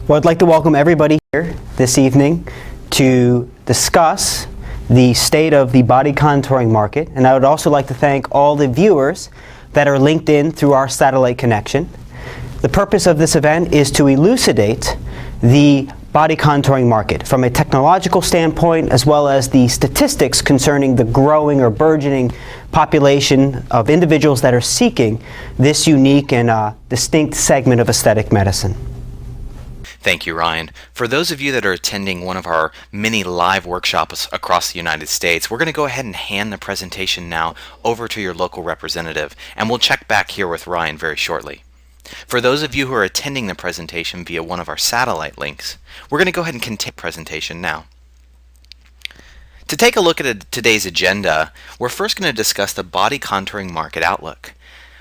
Well, I'd like to welcome everybody here this evening to discuss the state of the body contouring market, and I would also like to thank all the viewers that are linked in through our satellite connection. The purpose of this event is to elucidate the body contouring market from a technological standpoint, as well as the statistics concerning the growing or burgeoning population of individuals that are seeking this unique and distinct segment of aesthetic medicine. Thank you, Ryan. For those of you that are attending one of our many live workshops across the United States, we're going to go ahead and hand the presentation now over to your local representative, and we'll check back here with Ryan very shortly. For those of you who are attending the presentation via one of our satellite links, we're going to go ahead and continue the presentation now. To take a look at today's agenda, we're first going to discuss the body contouring market outlook.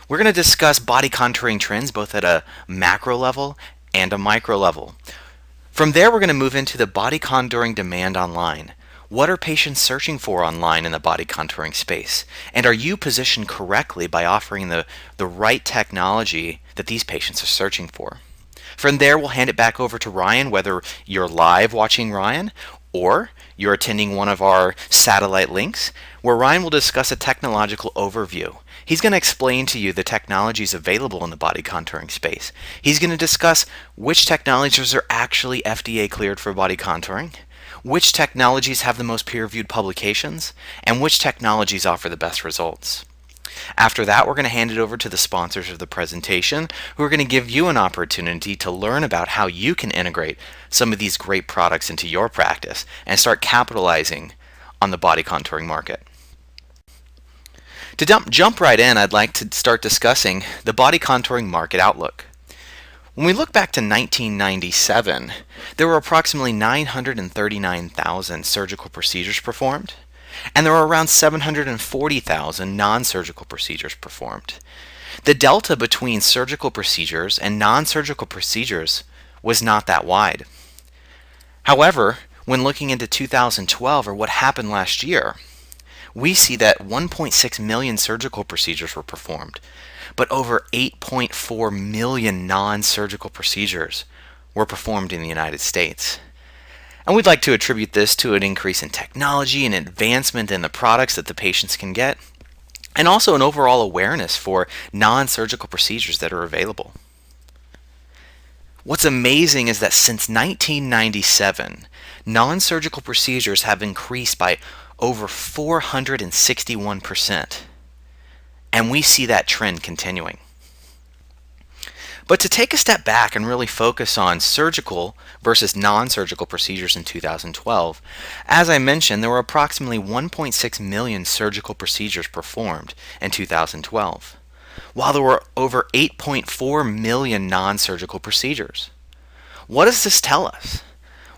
We're going to discuss body contouring trends both at a macro level and a micro level. From there, we're going to move into the body contouring demand online. What are patients searching for online in the body contouring space? And are you positioned correctly by offering the right technology that these patients are searching for? From there, we'll hand it back over to Ryan, whether you're live watching Ryan or you're attending one of our satellite links, where Ryan will discuss a technological overview. He's going to explain to you the technologies available in the body contouring space. He's going to discuss which technologies are actually FDA cleared for body contouring, which technologies have the most peer-reviewed publications, and which technologies offer the best results. After that, we're going to hand it over to the sponsors of the presentation, who are going to give you an opportunity to learn about how you can integrate some of these great products into your practice and start capitalizing on the body contouring market. To jump right in, I'd like to start discussing the body contouring market outlook. When we look back to 1997, there were approximately 939,000 surgical procedures performed, and there were around 740,000 non-surgical procedures performed. The delta between surgical procedures and non-surgical procedures was not that wide. However, when looking into 2012, or what happened last year, we see that 1.6 million surgical procedures were performed, but over 8.4 million non-surgical procedures were performed in the United States. And we'd like to attribute this to an increase in technology and advancement in the products that the patients can get, and also an overall awareness for non-surgical procedures that are available. What's amazing is that since 1997, non-surgical procedures have increased by over 461%, and we see that trend continuing. But to take a step back and really focus on surgical versus non-surgical procedures in 2012, as I mentioned, there were approximately 1.6 million surgical procedures performed in 2012, while there were over 8.4 million non-surgical procedures. What does this tell us?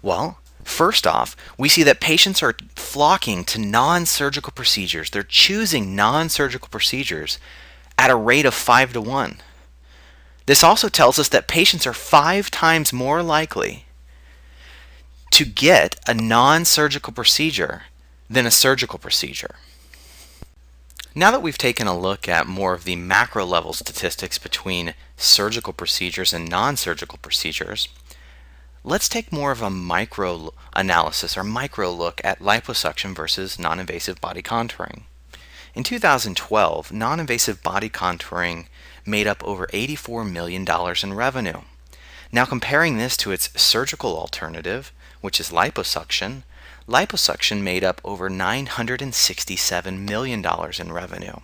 Well, first off, we see that patients are flocking to non-surgical procedures. They're choosing non-surgical procedures at a rate of 5 to 1. This also tells us that patients are 5 times more likely to get a non-surgical procedure than a surgical procedure. Now that we've taken a look at more of the macro level statistics between surgical procedures and non-surgical procedures, let's take more of a micro analysis or micro look at liposuction versus non-invasive body contouring. In 2012, non-invasive body contouring made up over $84 million in revenue. Now comparing this to its surgical alternative, which is liposuction, liposuction made up over $967 million in revenue.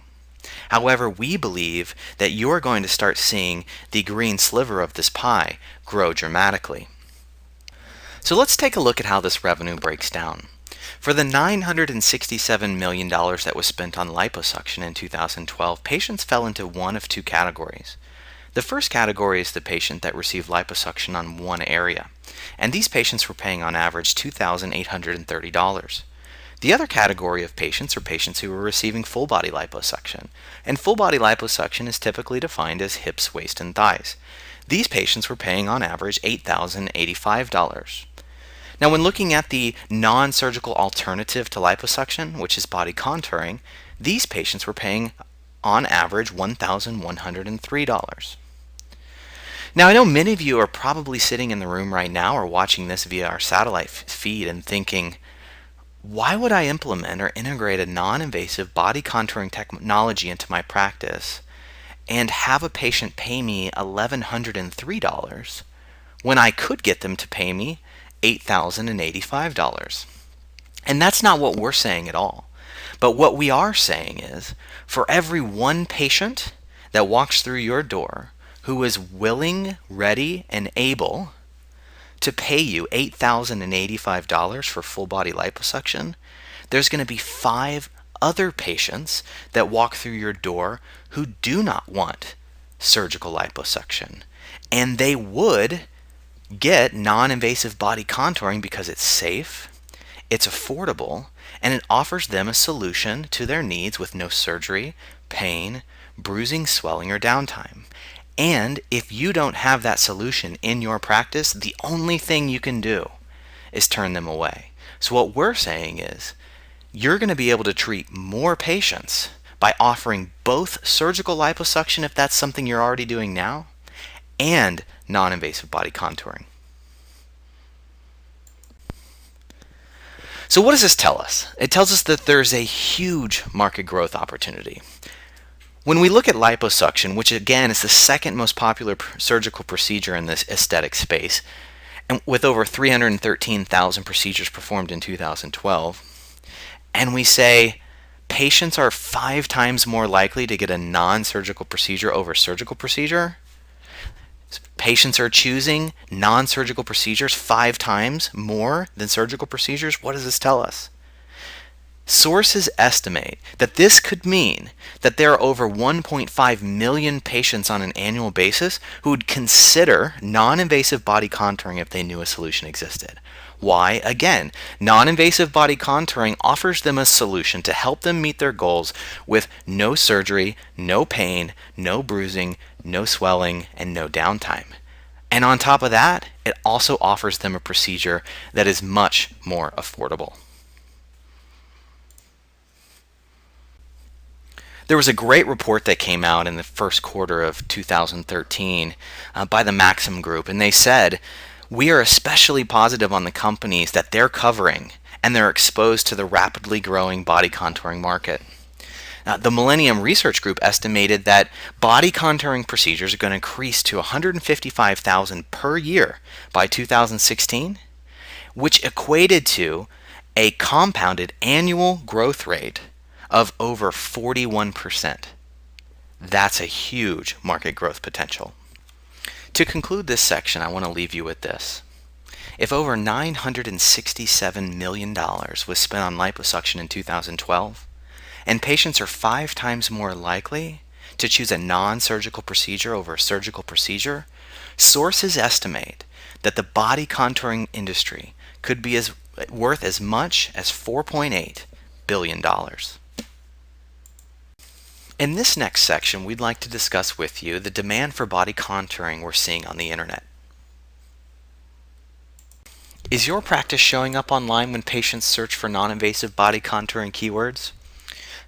However, we believe that you're going to start seeing the green sliver of this pie grow dramatically. So let's take a look at how this revenue breaks down. For the $967 million that was spent on liposuction in 2012, patients fell into one of two categories. The first category is the patient that received liposuction on one area, and these patients were paying on average $2,830. The other category of patients are patients who were receiving full body liposuction, and full body liposuction is typically defined as hips, waist, and thighs. These patients were paying on average $8,085. Now, when looking at the non-surgical alternative to liposuction, which is body contouring, these patients were paying on average $1,103. Now, I know many of you are probably sitting in the room right now or watching this via our satellite feed and thinking, why would I implement or integrate a non-invasive body contouring technology into my practice and have a patient pay me $1,103 when I could get them to pay me $8,085? And that's not what we're saying at all. But what we are saying is, for every one patient that walks through your door who is willing, ready, and able to pay you $8,085 for full body liposuction, there's going to be 5 other patients that walk through your door who do not want surgical liposuction. And they would get non-invasive body contouring because it's safe, it's affordable, and it offers them a solution to their needs with no surgery, pain, bruising, swelling, or downtime. And if you don't have that solution in your practice, the only thing you can do is turn them away. So what we're saying is, you're going to be able to treat more patients by offering both surgical liposuction, if that's something you're already doing now, and non-invasive body contouring. So what does this tell us? It tells us that there's a huge market growth opportunity. When we look at liposuction, which again is the second most popular surgical procedure in this aesthetic space, and with over 313,000 procedures performed in 2012, and we say patients are 5 times more likely to get a non-surgical procedure over surgical procedure, patients are choosing non-surgical procedures 5 times more than surgical procedures, what does this tell us? Sources estimate that this could mean that there are over 1.5 million patients on an annual basis who would consider non-invasive body contouring if they knew a solution existed. Why? Again, non-invasive body contouring offers them a solution to help them meet their goals with no surgery, no pain, no bruising, no swelling, and no downtime. And on top of that, it also offers them a procedure that is much more affordable. There was a great report that came out in the first quarter of 2013 by the Maxim Group, and they said, we are especially positive on the companies that they're covering and they're exposed to the rapidly growing body contouring market. The Millennium Research Group estimated that body contouring procedures are going to increase to 155,000 per year by 2016, which equated to a compounded annual growth rate of over 41%. That's a huge market growth potential. To conclude this section, I want to leave you with this. If over $967 million was spent on liposuction in 2012, and patients are 5 times more likely to choose a non-surgical procedure over a surgical procedure, sources estimate that the body contouring industry could be worth as much as $4.8 billion. In this next section, we'd like to discuss with you the demand for body contouring we're seeing on the internet. Is your practice showing up online when patients search for non-invasive body contouring keywords?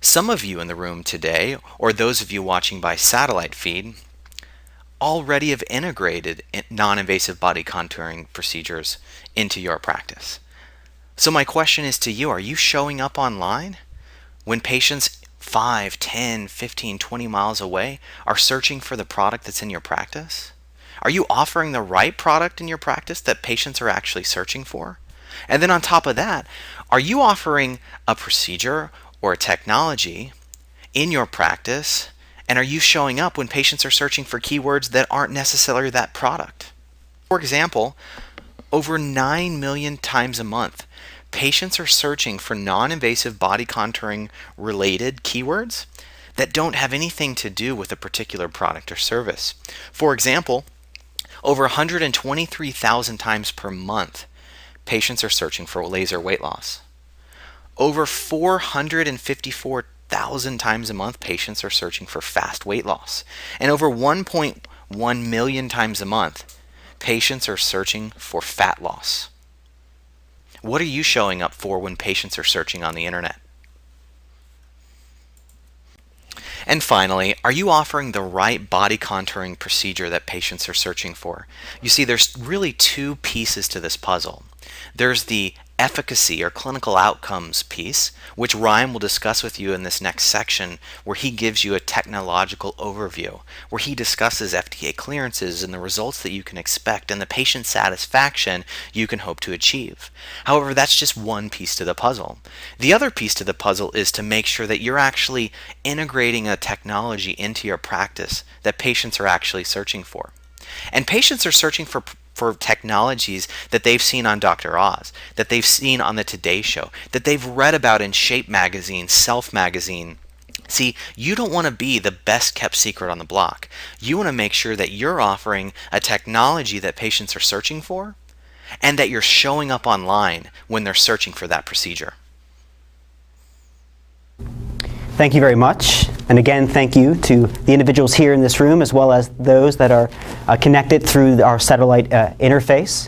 Some of you in the room today, or those of you watching by satellite feed, already have integrated non-invasive body contouring procedures into your practice. So my question is to you, are you showing up online when patients 5, 10, 15, 20 miles away are searching for the product that's in your practice? Are you offering the right product in your practice that patients are actually searching for? And then on top of that, are you offering a procedure or a technology in your practice, and are you showing up when patients are searching for keywords that aren't necessarily that product? For example, over 9 million times a month, patients are searching for non-invasive body contouring related keywords that don't have anything to do with a particular product or service. For example, over 123,000 times per month, patients are searching for laser weight loss. Over 454,000 times a month, patients are searching for fast weight loss. And over 1.1 million times a month, patients are searching for fat loss. What are you showing up for when patients are searching on the internet? And finally, are you offering the right body contouring procedure that patients are searching for? You see, there's really two pieces to this puzzle. There's the efficacy or clinical outcomes piece, which Ryan will discuss with you in this next section, where he gives you a technological overview, where he discusses FDA clearances and the results that you can expect and the patient satisfaction you can hope to achieve. However, that's just one piece to the puzzle. The other piece to the puzzle is to make sure that you're actually integrating a technology into your practice that patients are actually searching for. And patients are searching for technologies that they've seen on Dr. Oz, that they've seen on the Today Show, that they've read about in Shape Magazine, Self Magazine. See, you don't want to be the best kept secret on the block. You want to make sure that you're offering a technology that patients are searching for and that you're showing up online when they're searching for that procedure. Thank you very much. And again, thank you to the individuals here in this room as well as those that are connected through our satellite interface.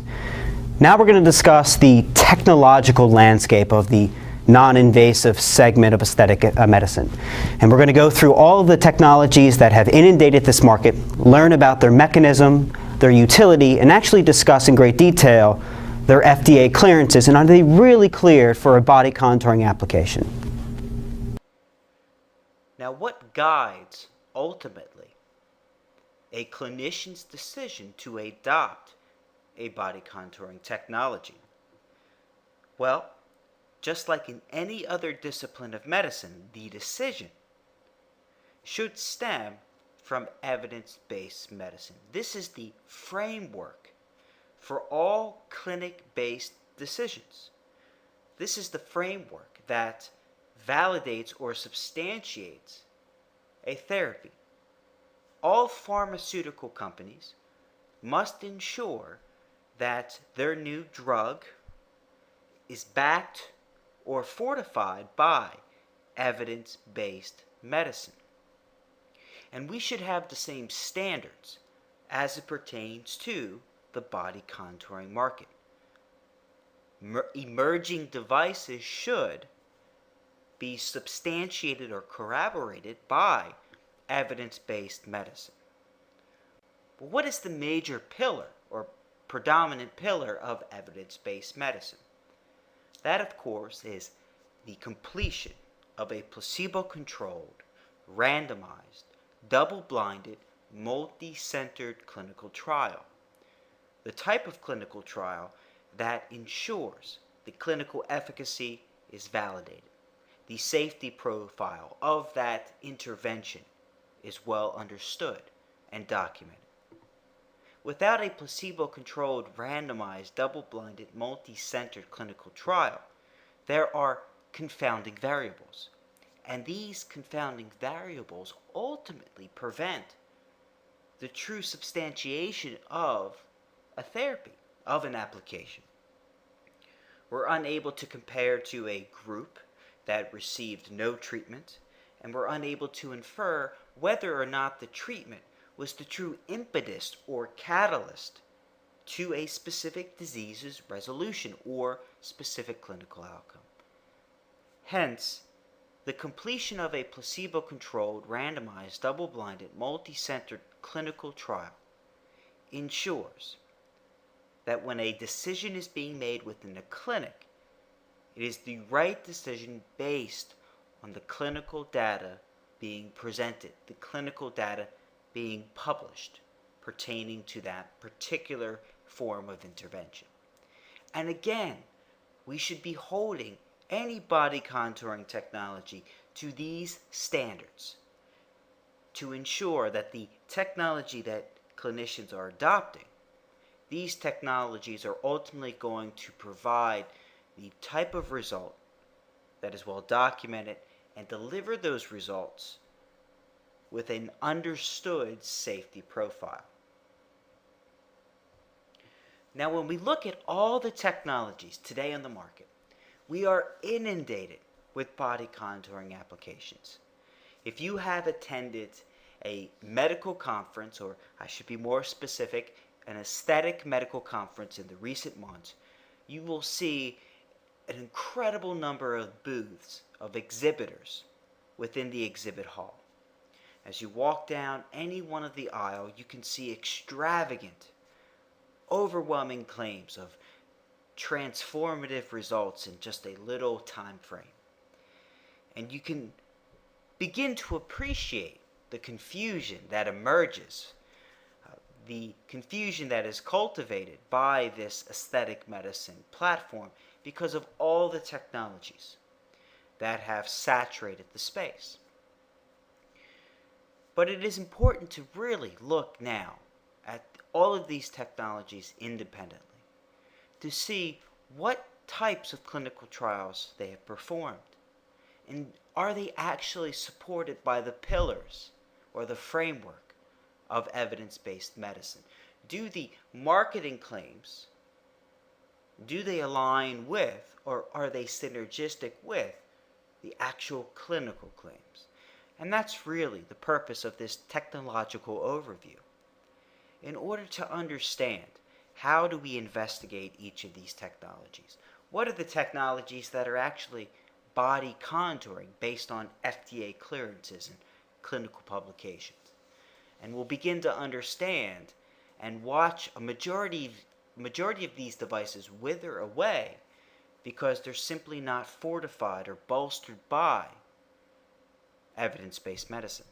Now we're going to discuss the technological landscape of the non-invasive segment of aesthetic medicine. And we're going to go through all of the technologies that have inundated this market, learn about their mechanism, their utility, and actually discuss in great detail their FDA clearances and are they really cleared for a body contouring application. Now, what guides, ultimately, a clinician's decision to adopt a body contouring technology? Well, just like in any other discipline of medicine, the decision should stem from evidence-based medicine. This is the framework for all clinic-based decisions. This is the framework that validates or substantiates a therapy. All pharmaceutical companies must ensure that their new drug is backed or fortified by evidence-based medicine. And we should have the same standards as it pertains to the body contouring market. Emerging devices should be substantiated or corroborated by evidence-based medicine. But what is the major pillar or predominant pillar of evidence-based medicine? That, of course, is the completion of a placebo-controlled, randomized, double-blinded, multi-centered clinical trial. The type of clinical trial that ensures the clinical efficacy is validated. The safety profile of that intervention is well understood and documented. Without a placebo-controlled, randomized, double-blinded, multi-centered clinical trial, there are confounding variables. And these confounding variables ultimately prevent the true substantiation of a therapy, of an application. We're unable to compare to a group that received no treatment, and we're unable to infer whether or not the treatment was the true impetus or catalyst to a specific disease's resolution or specific clinical outcome. Hence, the completion of a placebo-controlled, randomized, double-blinded, multi-centered clinical trial ensures that when a decision is being made within a clinic, it is the right decision based on the clinical data being presented, the clinical data being published pertaining to that particular form of intervention. And again, we should be holding any body contouring technology to these standards to ensure that the technology that clinicians are adopting, these technologies are ultimately going to provide the type of result that is well documented and deliver those results with an understood safety profile. Now, when we look at all the technologies today on the market, we are inundated with body contouring applications. If you have attended a medical conference, or I should be more specific, an aesthetic medical conference in the recent months, you will see an incredible number of booths of exhibitors within the exhibit hall. As you walk down any one of the aisle, you can see extravagant, overwhelming claims of transformative results in just a little time frame. And you can begin to appreciate the confusion that emerges, the confusion that is cultivated by this aesthetic medicine platform because of all the technologies that have saturated the space. But it is important to really look now at all of these technologies independently to see what types of clinical trials they have performed. And are they actually supported by the pillars or the framework of evidence-based medicine? Do the marketing claims, do they align with, or are they synergistic with, the actual clinical claims? And that's really the purpose of this technological overview. In order to understand how do we investigate each of these technologies, what are the technologies that are actually body contouring based on FDA clearances and clinical publications? And we'll begin to understand and watch a majority of these devices wither away because they're simply not fortified or bolstered by evidence-based medicine.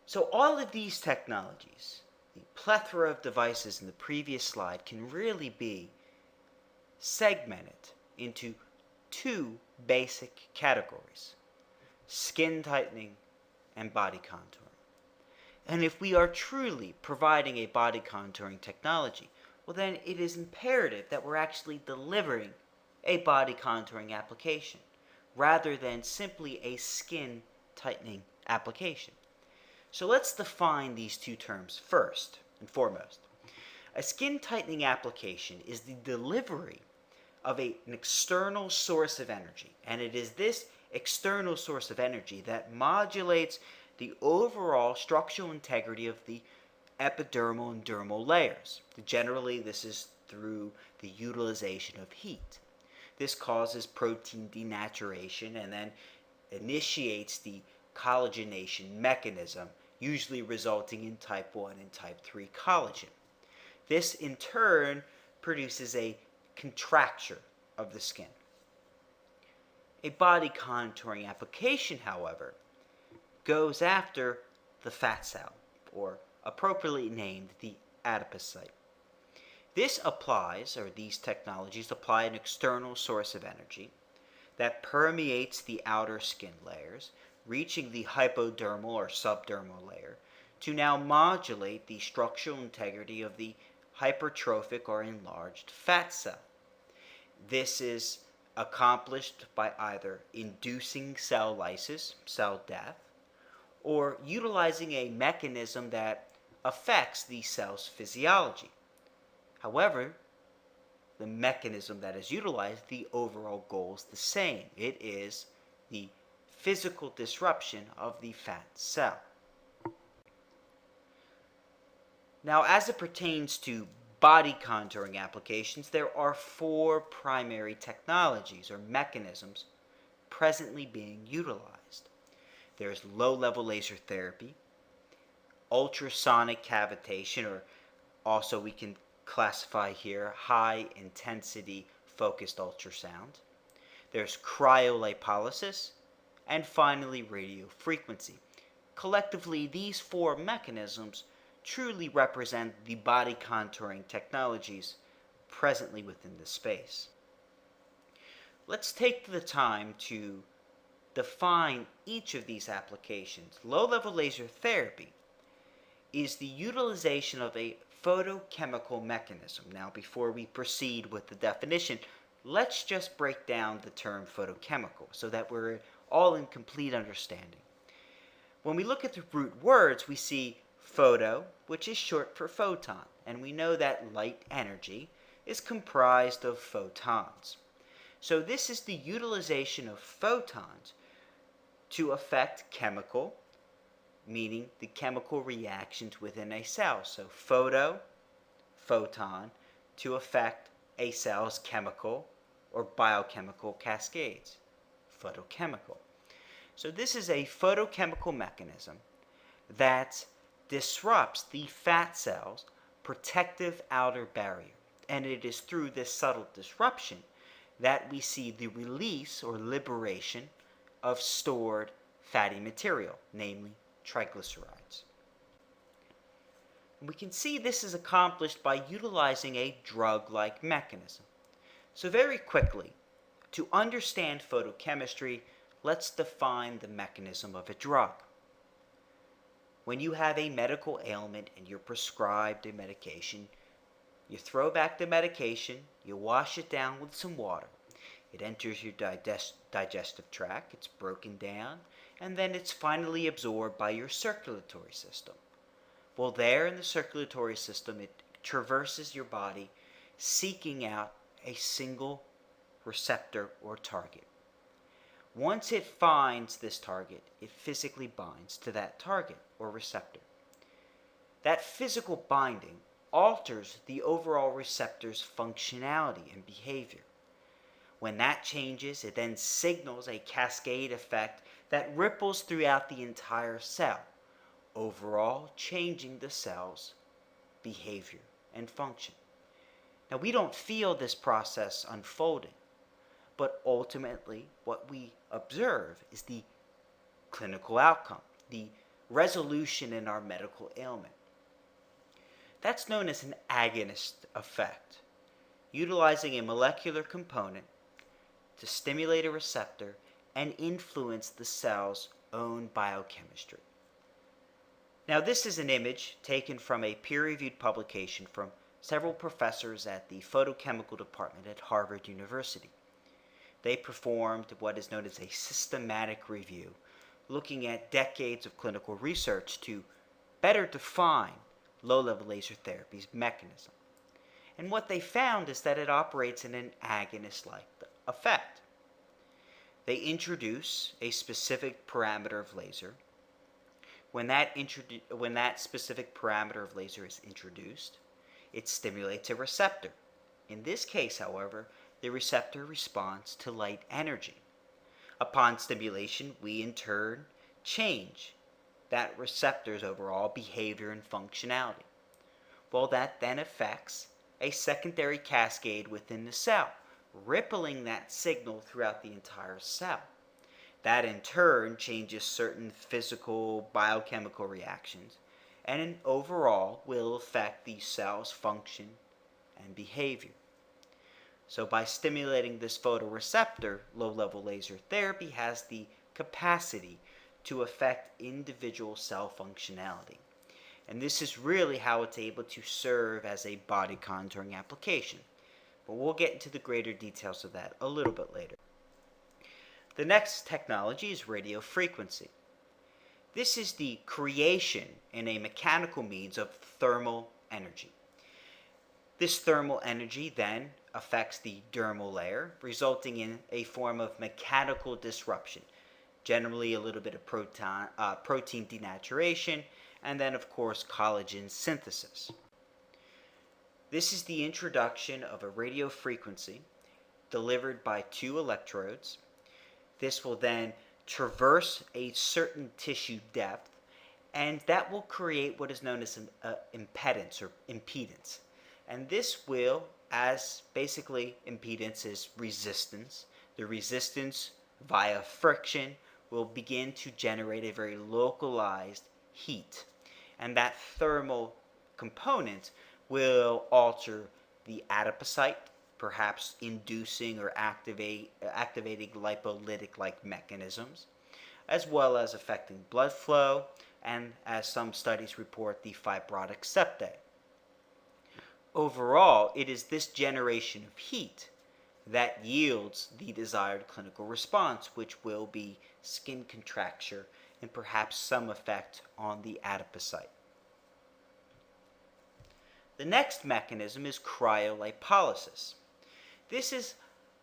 So all of these technologies, the plethora of devices in the previous slide, can really be segmented into two basic categories: skin tightening and body contouring. And if we are truly providing a body contouring technology, well then it is imperative that we're actually delivering a body contouring application rather than simply a skin tightening application. So let's define these two terms first and foremost. A skin tightening application is the delivery of an external source of energy, and it is this external source of energy that modulates the overall structural integrity of the epidermal and dermal layers. Generally, this is through the utilization of heat. This causes protein denaturation and then initiates the collagenation mechanism, usually resulting in type 1 and type 3 collagen. This in turn produces a contracture of the skin. A body contouring application, however, goes after the fat cell, or appropriately named the adipocyte. This applies, or these technologies apply, an external source of energy that permeates the outer skin layers, reaching the hypodermal or subdermal layer, to now modulate the structural integrity of the hypertrophic or enlarged fat cell. This is accomplished by either inducing cell lysis, cell death, or utilizing a mechanism that affects the cell's physiology. However, the mechanism that is utilized, the overall goal is the same. It is the physical disruption of the fat cell. Now, as it pertains to body contouring applications, there are four primary technologies or mechanisms presently being utilized. There's low-level laser therapy, ultrasonic cavitation, or also we can classify here high-intensity focused ultrasound. There's cryolipolysis, and finally radiofrequency. Collectively, these four mechanisms truly represent the body contouring technologies presently within the space. Let's take the time to define each of these applications. Low-level laser therapy is the utilization of a photochemical mechanism. Now, before we proceed with the definition, let's just break down the term photochemical so that we're all in complete understanding. When we look at the root words, we see photo, which is short for photon, and we know that light energy is comprised of photons. So this is the utilization of photons to affect chemical, meaning the chemical reactions within a cell. So photon, to affect a cell's chemical or biochemical cascades, photochemical. So this is a photochemical mechanism that disrupts the fat cell's protective outer barrier. And it is through this subtle disruption that we see the release or liberation of stored fatty material, namely triglycerides. We can see this is accomplished by utilizing a drug-like mechanism. So very quickly, to understand photochemistry, let's define the mechanism of a drug. When you have a medical ailment and you're prescribed a medication, you throw back the medication, you wash it down with some water. It enters your digestive tract, it's broken down, and then it's finally absorbed by your circulatory system. Well, there in the circulatory system, it traverses your body, seeking out a single receptor or target. Once it finds this target, it physically binds to that target or receptor. That physical binding alters the overall receptor's functionality and behavior. When that changes, it then signals a cascade effect that ripples throughout the entire cell, overall changing the cell's behavior and function. Now, we don't feel this process unfolding, but ultimately what we observe is the clinical outcome, the resolution in our medical ailment. That's known as an agonist effect, utilizing a molecular component to stimulate a receptor and influence the cell's own biochemistry. Now, this is an image taken from a peer-reviewed publication from several professors at the photochemical department at Harvard University. They performed what is known as a systematic review, looking at decades of clinical research to better define low-level laser therapy's mechanism. And what they found is that it operates in an agonist-like effect. They introduce a specific parameter of laser. When that specific parameter of laser is introduced, it stimulates a receptor. In this case, however, the receptor responds to light energy. Upon stimulation, we in turn change that receptor's overall behavior and functionality. Well, that then affects a secondary cascade within the cell, rippling that signal throughout the entire cell. That in turn changes certain physical biochemical reactions and overall will affect the cell's function and behavior. So by stimulating this photoreceptor, low-level laser therapy has the capacity to affect individual cell functionality. And this is really how it's able to serve as a body contouring application. But we'll get into the greater details of that a little bit later. The next technology is radio frequency. This is the creation in a mechanical means of thermal energy. This thermal energy then affects the dermal layer, resulting in a form of mechanical disruption, generally a little bit of protein denaturation, and then of course collagen synthesis. This is the introduction of a radio frequency delivered by 2 electrodes. This will then traverse a certain tissue depth, and that will create what is known as an impedance or impedance. And this will, as basically impedance is resistance, the resistance via friction will begin to generate a very localized heat. And that thermal component will alter the adipocyte, perhaps inducing or activating lipolytic-like mechanisms, as well as affecting blood flow, and as some studies report, the fibrotic septae. Overall, it is this generation of heat that yields the desired clinical response, which will be skin contracture and perhaps some effect on the adipocyte. The next mechanism is cryolipolysis. This is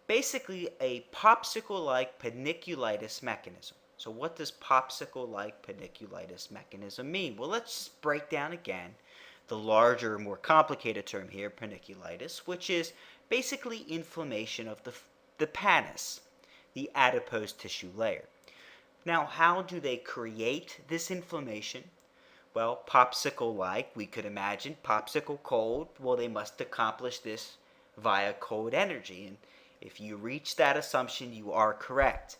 basically a popsicle-like paniculitis mechanism. So what does popsicle-like paniculitis mechanism mean? Well, let's just break down again the larger, more complicated term here, paniculitis, which is basically inflammation of the pannus, the adipose tissue layer. Now, how do they create this inflammation? Well, popsicle-like, we could imagine, popsicle cold. Well, they must accomplish this via cold energy. And if you reach that assumption, you are correct.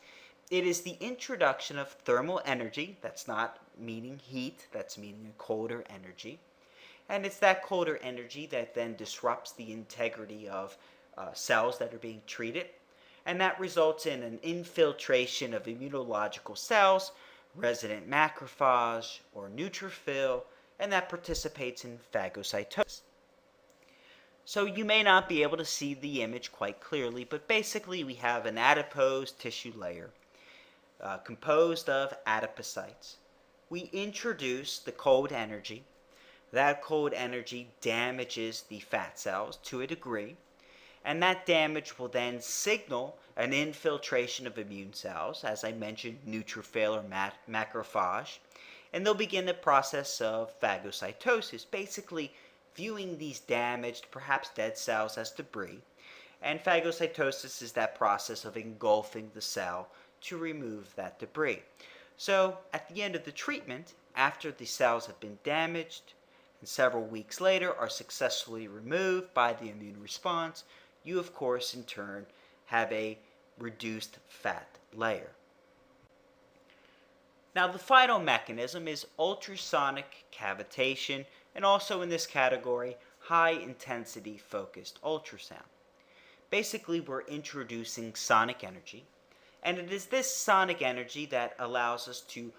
It is the introduction of thermal energy, that's not meaning heat, that's meaning a colder energy. And it's that colder energy that then disrupts the integrity of cells that are being treated. And that results in an infiltration of immunological cells, resident macrophage or neutrophil, and that participates in phagocytosis. So you may not be able to see the image quite clearly, but basically we have an adipose tissue layer composed of adipocytes. We introduce the cold energy. That cold energy damages the fat cells to a degree, and that damage will then signal an infiltration of immune cells, as I mentioned, neutrophil or macrophage, and they'll begin the process of phagocytosis, basically viewing these damaged, perhaps dead cells as debris. And phagocytosis is that process of engulfing the cell to remove that debris. So at the end of the treatment, after the cells have been damaged and several weeks later are successfully removed by the immune response, you of course in turn have a reduced fat layer. Now the final mechanism is ultrasonic cavitation, and also in this category, high intensity focused ultrasound. Basically we're introducing sonic energy, and it is this sonic energy that allows us to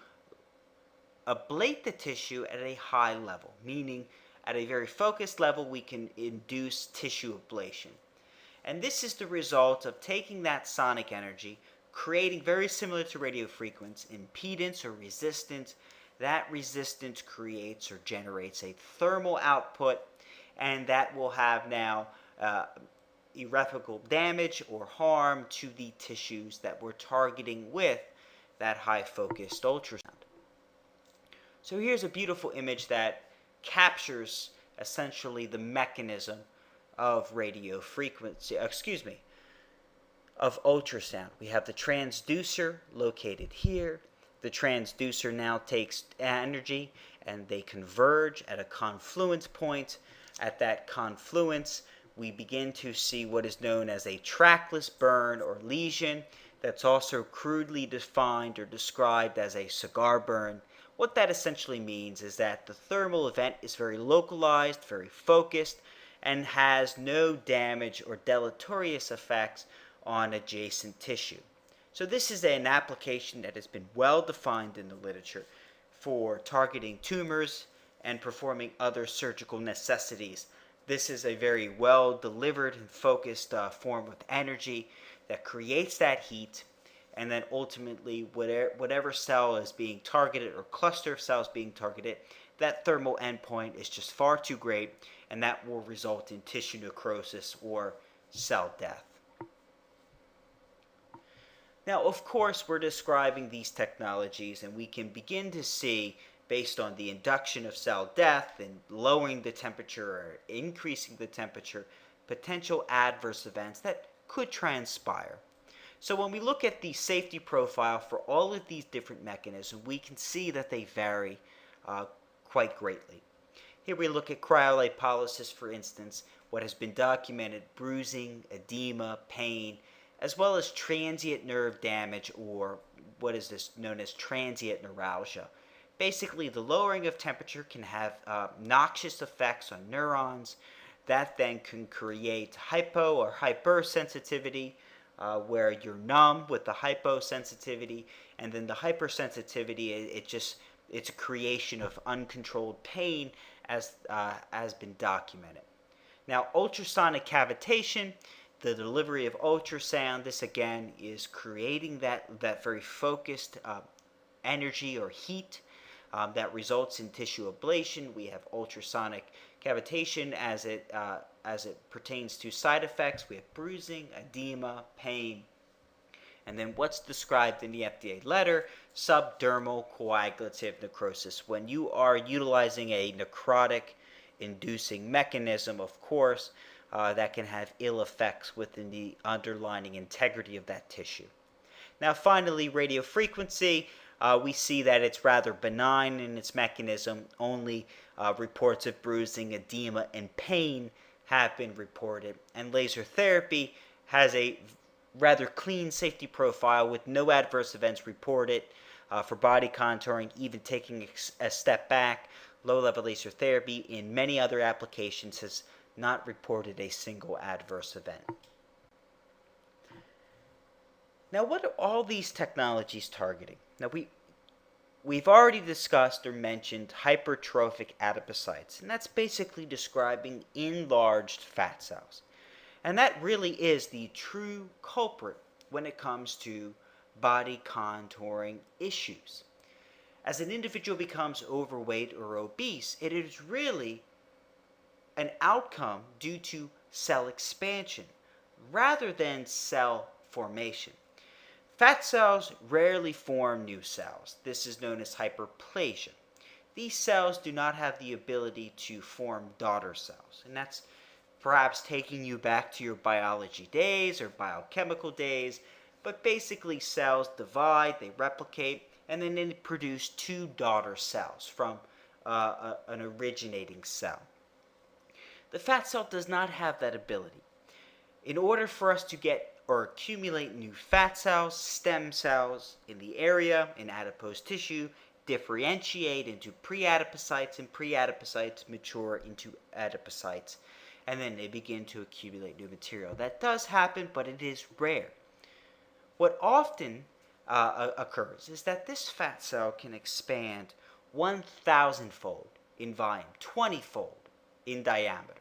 ablate the tissue at a high level, meaning at a very focused level we can induce tissue ablation. And this is the result of taking that sonic energy, creating, very similar to radio frequency, impedance or resistance. That resistance creates or generates a thermal output, and that will have now irreparable damage or harm to the tissues that we're targeting with that high focused ultrasound. So here's a beautiful image that captures essentially the mechanism of radio frequency, of ultrasound. We have the transducer located here. The transducer now takes energy and they converge at a confluence point. At that confluence, we begin to see what is known as a trackless burn or lesion. That's also crudely defined or described as a cigar burn. What that essentially means is that the thermal event is very localized, very focused, and has no damage or deleterious effects on adjacent tissue. So this is an application that has been well defined in the literature for targeting tumors and performing other surgical necessities. This is a very well delivered and focused form of energy that creates that heat, and then ultimately whatever cell is being targeted or cluster of cells being targeted, that thermal endpoint is just far too great, and that will result in tissue necrosis or cell death. Now, of course, we're describing these technologies, and we can begin to see, based on the induction of cell death and lowering the temperature or increasing the temperature, potential adverse events that could transpire. So when we look at the safety profile for all of these different mechanisms, we can see that they vary quite greatly. Here we look at cryolipolysis, for instance, what has been documented: bruising, edema, pain, as well as transient nerve damage, or what is this known as transient neuralgia. Basically, the lowering of temperature can have noxious effects on neurons. That then can create hypo or hypersensitivity, where you're numb with the hyposensitivity, and then the hypersensitivity, it's a creation of uncontrolled pain, as has been documented. Now, ultrasonic cavitation, the delivery of ultrasound, this again is creating that very focused energy or heat that results in tissue ablation. We have ultrasonic cavitation as it pertains to side effects. We have bruising, edema, pain, and then what's described in the FDA letter: subdermal coagulative necrosis. When you are utilizing a necrotic inducing mechanism, of course, that can have ill effects within the underlying integrity of that tissue. Now finally, radiofrequency, we see that it's rather benign in its mechanism. Only reports of bruising, edema, and pain have been reported. And laser therapy has a rather clean safety profile with no adverse events reported for body contouring. Even taking a step back, low-level laser therapy in many other applications has not reported a single adverse event. Now, what are all these technologies targeting? Now, we've already discussed or mentioned hypertrophic adipocytes, and that's basically describing enlarged fat cells. And that really is the true culprit when it comes to body contouring issues. As an individual becomes overweight or obese, it is really an outcome due to cell expansion rather than cell formation. Fat cells rarely form new cells. This is known as hyperplasia. These cells do not have the ability to form daughter cells, and that's perhaps taking you back to your biology days or biochemical days, but basically cells divide, they replicate, and then they produce two daughter cells from an originating cell. The fat cell does not have that ability. In order for us to get or accumulate new fat cells, stem cells in the area, in adipose tissue, differentiate into preadipocytes, and preadipocytes mature into adipocytes, and then they begin to accumulate new material. That does happen, but it is rare. What often occurs is that this fat cell can expand 1,000-fold in volume, 20-fold in diameter.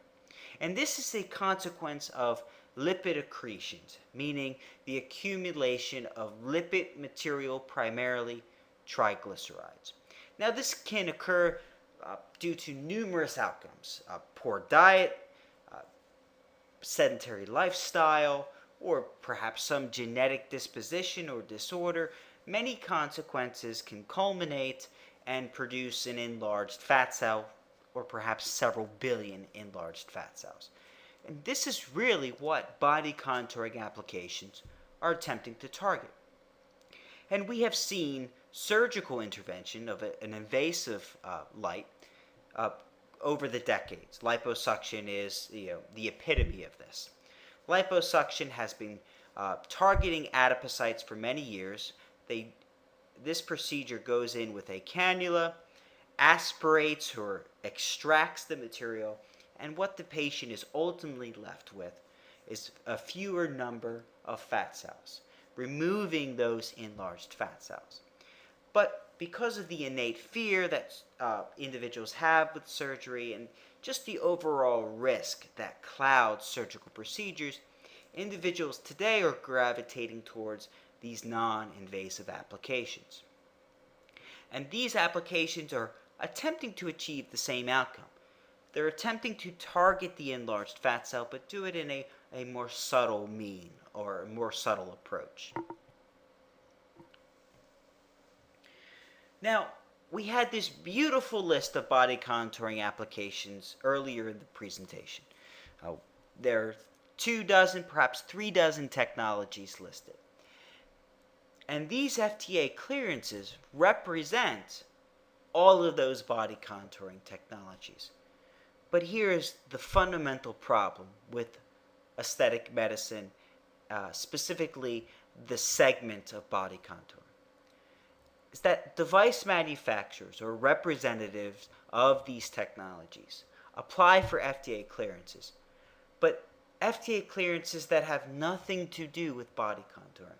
And this is a consequence of lipid accretions, meaning the accumulation of lipid material, primarily triglycerides. Now, this can occur due to numerous outcomes: poor diet, sedentary lifestyle, or perhaps some genetic disposition or disorder. Many consequences can culminate and produce an enlarged fat cell, or perhaps several billion enlarged fat cells. And this is really what body contouring applications are attempting to target. And we have seen surgical intervention of an invasive light over the decades. Liposuction is the epitome of this. Liposuction has been targeting adipocytes for many years. This procedure goes in with a cannula, aspirates or extracts the material, and what the patient is ultimately left with is a fewer number of fat cells, removing those enlarged fat cells. But because of the innate fear that individuals have with surgery and just the overall risk that clouds surgical procedures, individuals today are gravitating towards these non-invasive applications. And these applications are attempting to achieve the same outcome. They're attempting to target the enlarged fat cell, but do it in a more subtle mean or a more subtle approach. Now, we had this beautiful list of body contouring applications earlier in the presentation. There are 24, perhaps 36 technologies listed. And these FDA clearances represent all of those body contouring technologies. But here is the fundamental problem with aesthetic medicine, specifically the segment of body contouring, is that device manufacturers or representatives of these technologies apply for FDA clearances, but FDA clearances that have nothing to do with body contouring.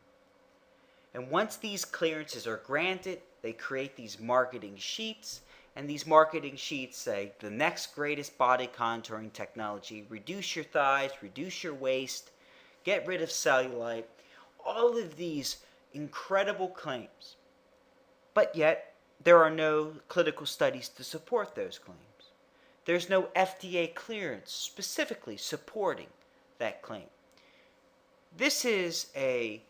And once these clearances are granted, they create these marketing sheets, and these marketing sheets say the next greatest body contouring technology: reduce your thighs, reduce your waist, get rid of cellulite, all of these incredible claims. But yet, there are no clinical studies to support those claims. There's no FDA clearance specifically supporting that claim. This is a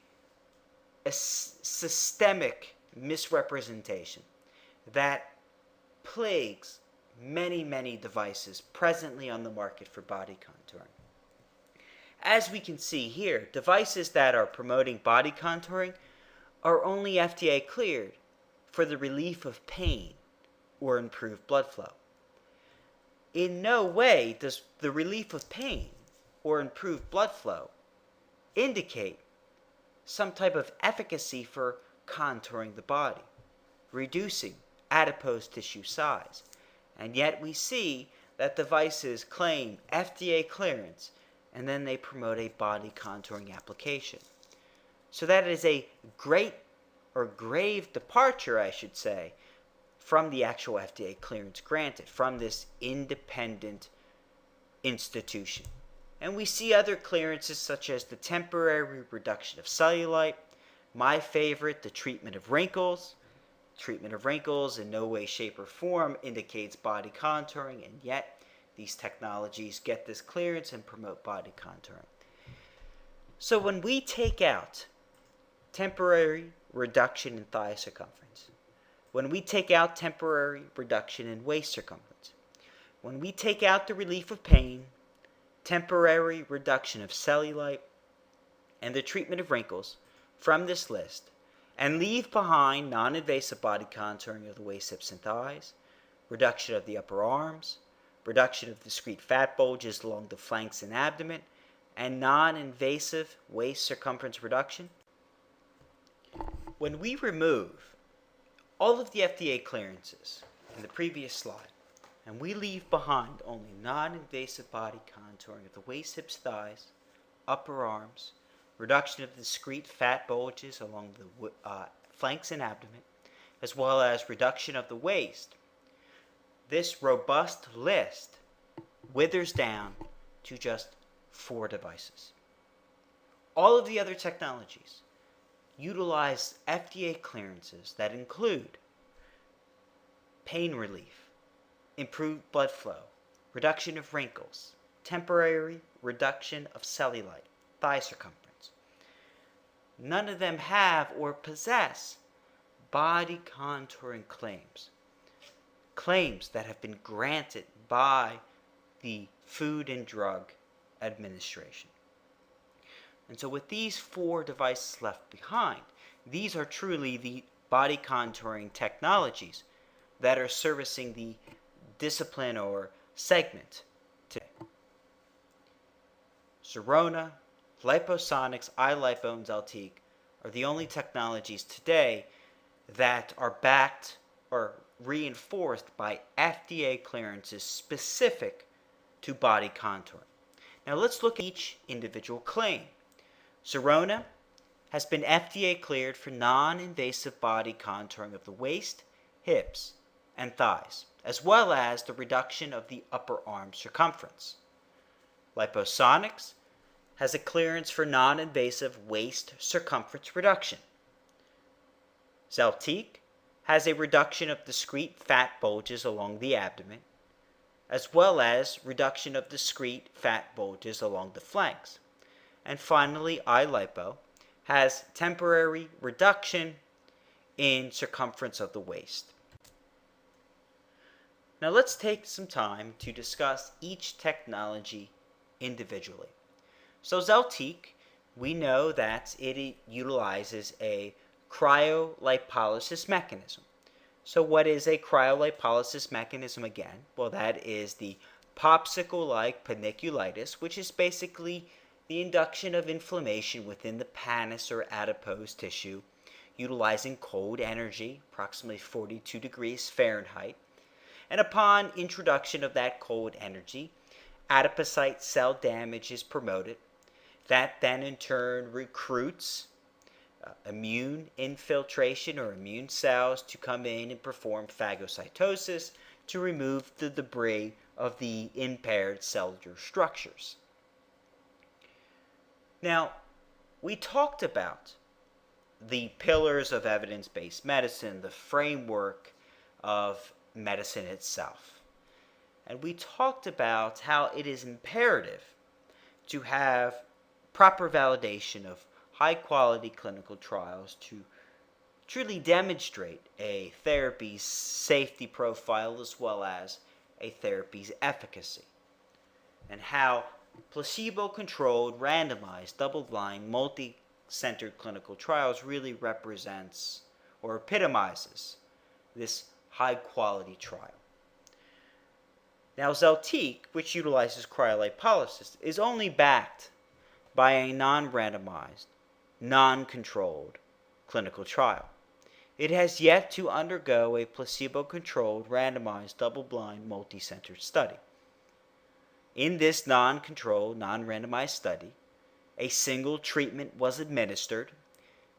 systemic misrepresentation that plagues many devices presently on the market for body contouring. As we can see here, devices that are promoting body contouring are only FDA cleared for the relief of pain or improved blood flow. In no way does the relief of pain or improved blood flow indicate some type of efficacy for contouring the body, reducing adipose tissue size. And yet we see that devices claim FDA clearance and then they promote a body contouring application. So that is a great or grave departure, I should say, from the actual FDA clearance granted, from this independent institution. And we see other clearances such as the temporary reduction of cellulite, my favorite, the treatment of wrinkles. Treatment of wrinkles in no way, shape, or form indicates body contouring, and yet these technologies get this clearance and promote body contouring. So when we take out temporary reduction in thigh circumference, when we take out temporary reduction in waist circumference, when we take out the relief of pain, temporary reduction of cellulite, and the treatment of wrinkles from this list, and leave behind non-invasive body contouring of the waist, hips, and thighs, reduction of the upper arms, reduction of discrete fat bulges along the flanks and abdomen, and non-invasive waist circumference reduction. When we remove all of the FDA clearances in the previous slide, and we leave behind only non-invasive body contouring of the waist, hips, thighs, upper arms, reduction of discrete fat bulges along the flanks and abdomen, as well as reduction of the waist, this robust list withers down to just 4 devices. All of the other technologies utilize FDA clearances that include pain relief, improved blood flow, reduction of wrinkles, temporary reduction of cellulite, thigh circumference. None of them have or possess body contouring claims. Claims that have been granted by the Food and Drug Administration. And so with these 4 devices left behind, these are truly the body contouring technologies that are servicing the discipline or segment today. Sirona, Liposonics, iLipo, and Zeltiq are the only technologies today that are backed or reinforced by FDA clearances specific to body contouring. Now let's look at each individual claim. Sirona has been FDA cleared for non-invasive body contouring of the waist, hips, and thighs, as well as the reduction of the upper arm circumference. Liposonics has a clearance for non-invasive waist circumference reduction. Zeltiq has a reduction of discrete fat bulges along the abdomen, as well as reduction of discrete fat bulges along the flanks. And finally, iLipo has temporary reduction in circumference of the waist. Now let's take some time to discuss each technology individually. So Zeltiq, we know that it utilizes a cryolipolysis mechanism. So what is a cryolipolysis mechanism again? Well, that is the popsicle-like paniculitis, which is basically the induction of inflammation within the pannus or adipose tissue, utilizing cold energy, approximately 42 degrees Fahrenheit. And upon introduction of that cold energy, adipocyte cell damage is promoted. That then in turn recruits immune infiltration or immune cells to come in and perform phagocytosis to remove the debris of the impaired cellular structures. Now, we talked about the pillars of evidence-based medicine, the framework of medicine itself. And we talked about how it is imperative to have proper validation of high-quality clinical trials to truly demonstrate a therapy's safety profile as well as a therapy's efficacy, and how placebo-controlled, randomized, double-blind, patient-centered clinical trials really represents or epitomizes this high-quality trial. Now, Zeltiq, which utilizes cryolipolysis, is only backed by a non-randomized, non-controlled clinical trial. It has yet to undergo a placebo-controlled, randomized, double-blind, multi-center study. In this non-controlled, non-randomized study, a single treatment was administered,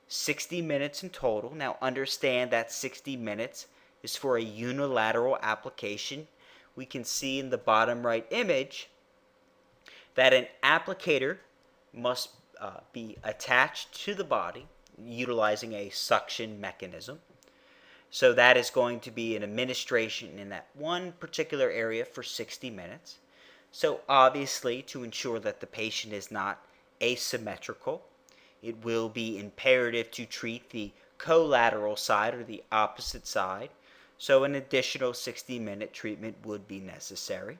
60 minutes in total. Now understand that 60 minutes is for a unilateral application. We can see in the bottom right image that an applicator must be attached to the body utilizing a suction mechanism. So that is going to be an administration in that one particular area for 60 minutes. So obviously, to ensure that the patient is not asymmetrical, it will be imperative to treat the collateral side or the opposite side. So an additional 60-minute treatment would be necessary.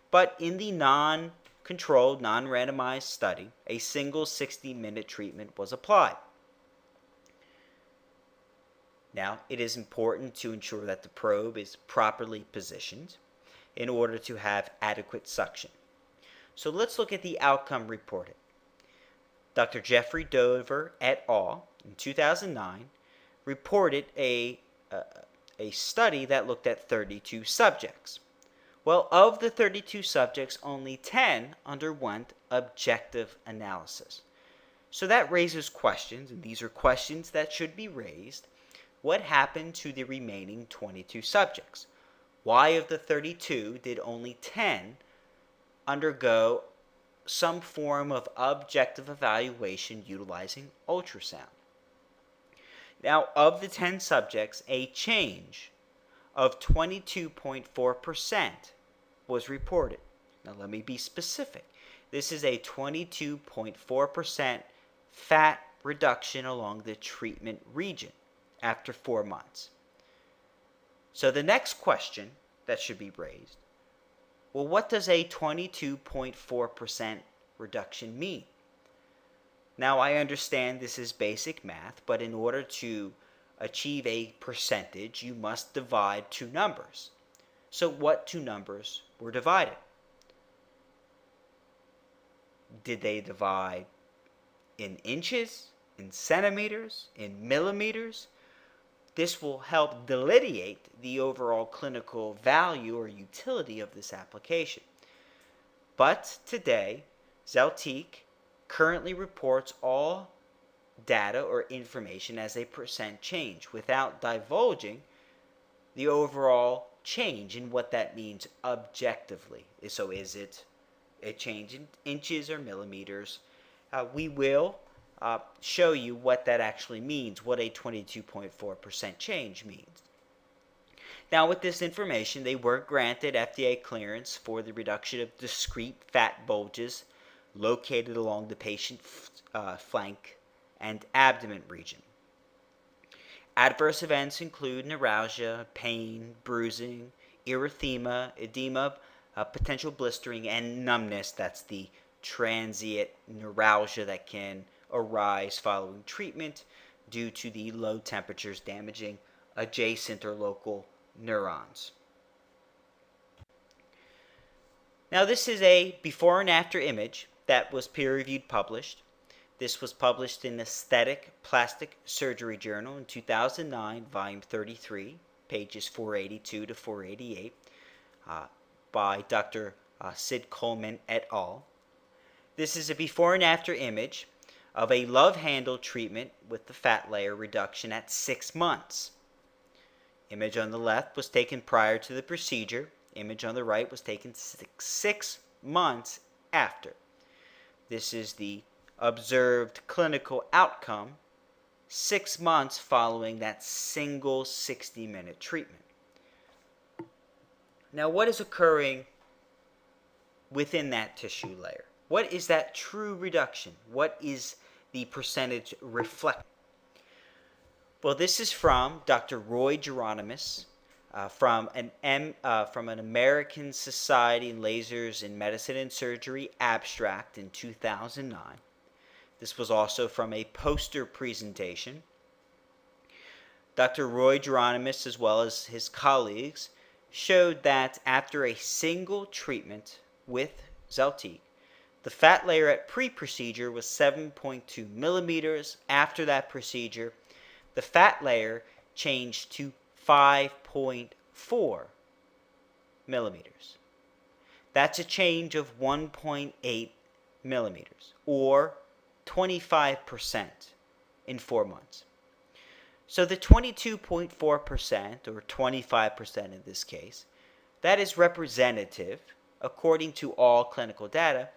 But in the non-controlled, non-randomized study, a single 60-minute treatment was applied. Now, it is important to ensure that the probe is properly positioned in order to have adequate suction. So let's look at the outcome reported. Dr. Jeffrey Dover et al. In 2009 reported a study that looked at 32 subjects. Well, of the 32 subjects, only 10 underwent objective analysis. So that raises questions, and these are questions that should be raised. What happened to the remaining 22 subjects? Why of the 32 did only 10 undergo some form of objective evaluation utilizing ultrasound? Now, of the 10 subjects, a change of 22.4% was reported. Now, let me be specific. This is a 22.4% fat reduction along the treatment region after 4 months. So the next question that should be raised, well, what does a 22.4% reduction mean? Now, I understand this is basic math, but in order to achieve a percentage, you must divide two numbers. So what two numbers were divided? Did they divide in inches, in centimeters, in millimeters? This will help delineate the overall clinical value or utility of this application. But today, Zeltiq currently reports all data or information as a percent change without divulging the overall change and what that means objectively. So is it a change in inches or millimeters? We will show you what that actually means, what a 22.4% change means. Now, with this information, they were granted FDA clearance for the reduction of discrete fat bulges located along the patient's flank and abdomen region. Adverse events include neuralgia, pain, bruising, erythema, edema, potential blistering, and numbness. That's the transient neuralgia that can arise following treatment due to the low temperatures damaging adjacent or local neurons. Now, this is a before and after image that was peer-reviewed published. This was published in Aesthetic Plastic Surgery Journal in 2009, volume 33, pages 482 to 488, by Dr. Sid Coleman et al. This is a before and after image of a love handle treatment with the fat layer reduction at 6 months. Image on the left was taken prior to the procedure. Image on the right was taken 6 months after. This is the observed clinical outcome 6 months following that single 60-minute treatment. Now, what is occurring within that tissue layer? What is that true reduction? What is the percentage reflect? Well, this is from Dr. Roy Geronimus from an American Society in Lasers in Medicine and Surgery abstract in 2009. This was also from a poster presentation. Dr. Roy Geronimus, as well as his colleagues, showed that after a single treatment with Zeltiq, the fat layer at pre-procedure was 7.2 millimeters. After that procedure, the fat layer changed to 5.4 millimeters. That's a change of 1.8 millimeters, or 25% in 4 months. So the 22.4%, or 25% in this case, that is representative, according to all clinical data,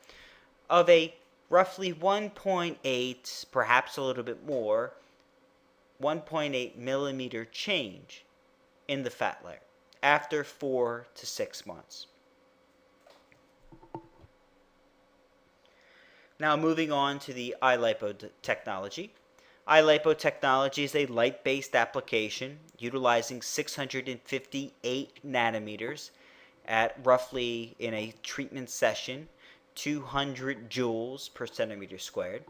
of a roughly 1.8, perhaps a little bit more, 1.8 millimeter change in the fat layer after 4 to 6 months. Now moving on to the iLipo technology. iLipo technology is a light-based application utilizing 658 nanometers at roughly, in a treatment session, 200 joules per centimeter squared.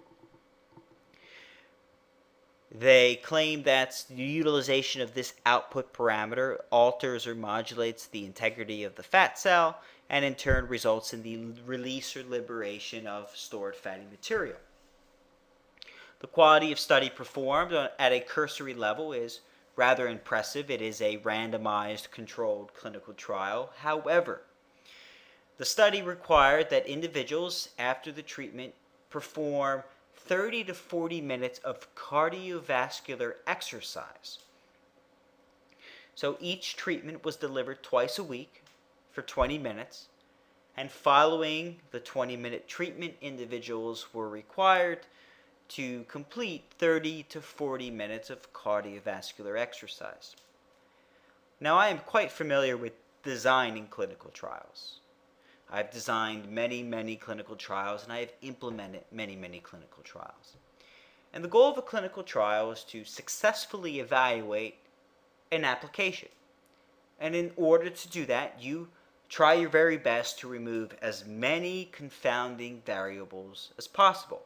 They claim that the utilization of this output parameter alters or modulates the integrity of the fat cell and in turn results in the release or liberation of stored fatty material. The quality of study performed at a cursory level is rather impressive. It is a randomized controlled clinical trial. However, the study required that individuals after the treatment perform 30 to 40 minutes of cardiovascular exercise. So each treatment was delivered twice a week for 20 minutes, and following the 20-minute treatment, individuals were required to complete 30 to 40 minutes of cardiovascular exercise. Now, I am quite familiar with designing clinical trials. I've designed many clinical trials, and I have implemented many clinical trials. And the goal of a clinical trial is to successfully evaluate an application. And in order to do that, you try your very best to remove as many confounding variables as possible.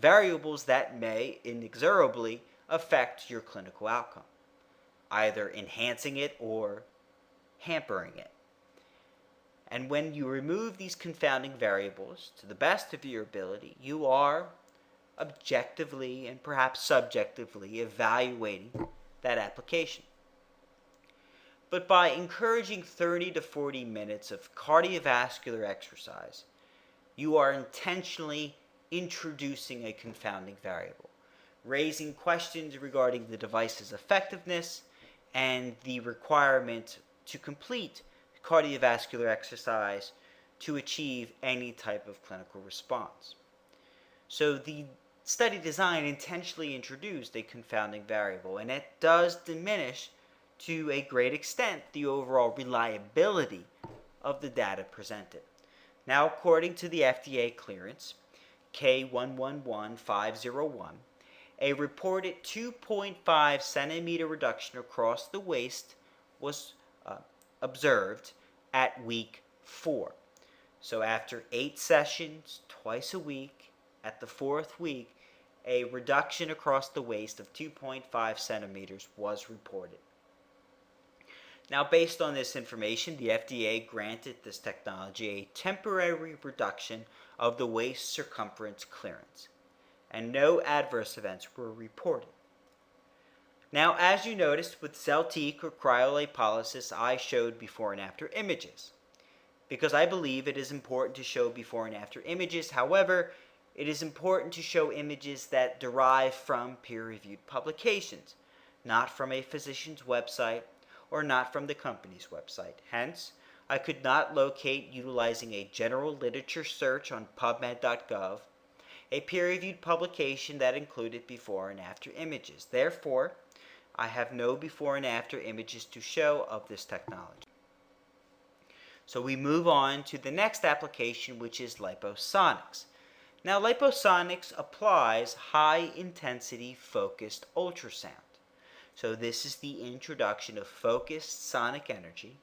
Variables that may inexorably affect your clinical outcome, either enhancing it or hampering it. And when you remove these confounding variables to the best of your ability, you are objectively and perhaps subjectively evaluating that application. But by encouraging 30 to 40 minutes of cardiovascular exercise, you are intentionally introducing a confounding variable, raising questions regarding the device's effectiveness and the requirement to complete cardiovascular exercise to achieve any type of clinical response. So the study design intentionally introduced a confounding variable, and it does diminish to a great extent the overall reliability of the data presented. Now, according to the FDA clearance, K111501, a reported 2.5 centimeter reduction across the waist was observed at week 4. So after 8 sessions, twice a week, at the 4th week, a reduction across the waist of 2.5 centimeters was reported. Now, based on this information, the FDA granted this technology a temporary reduction of the waist circumference clearance, and no adverse events were reported. Now, as you noticed with Zeltiq or cryolipolysis, I showed before and after images, because I believe it is important to show before and after images. However, it is important to show images that derive from peer-reviewed publications, not from a physician's website or not from the company's website. Hence, I could not locate, utilizing a general literature search on PubMed.gov, a peer-reviewed publication that included before and after images. Therefore, I have no before and after images to show of this technology. So we move on to the next application, which is liposonics. Now, liposonics applies high-intensity focused ultrasound. So this is the introduction of focused sonic energy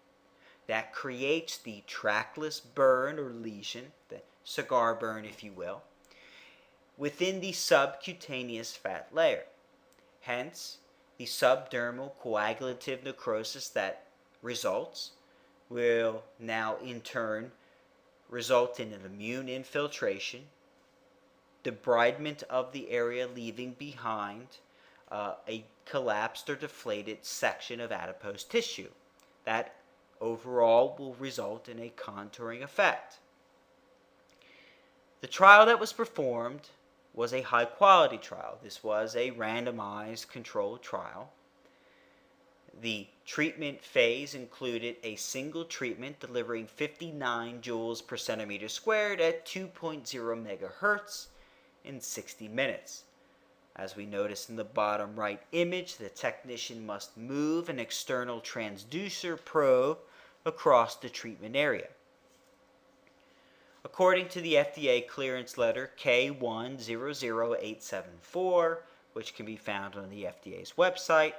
that creates the trackless burn or lesion, the cigar burn if you will, within the subcutaneous fat layer. Hence, the subdermal coagulative necrosis that results will now in turn result in an immune infiltration, debridement of the area, leaving behind a collapsed or deflated section of adipose tissue. That overall will result in a contouring effect. The trial that was performed was a high quality trial. This was a randomized controlled trial. The treatment phase included a single treatment delivering 59 joules per centimeter squared at 2.0 megahertz in 60 minutes. As we notice in the bottom right image, the technician must move an external transducer probe across the treatment area. According to the FDA clearance letter K100874, which can be found on the FDA's website,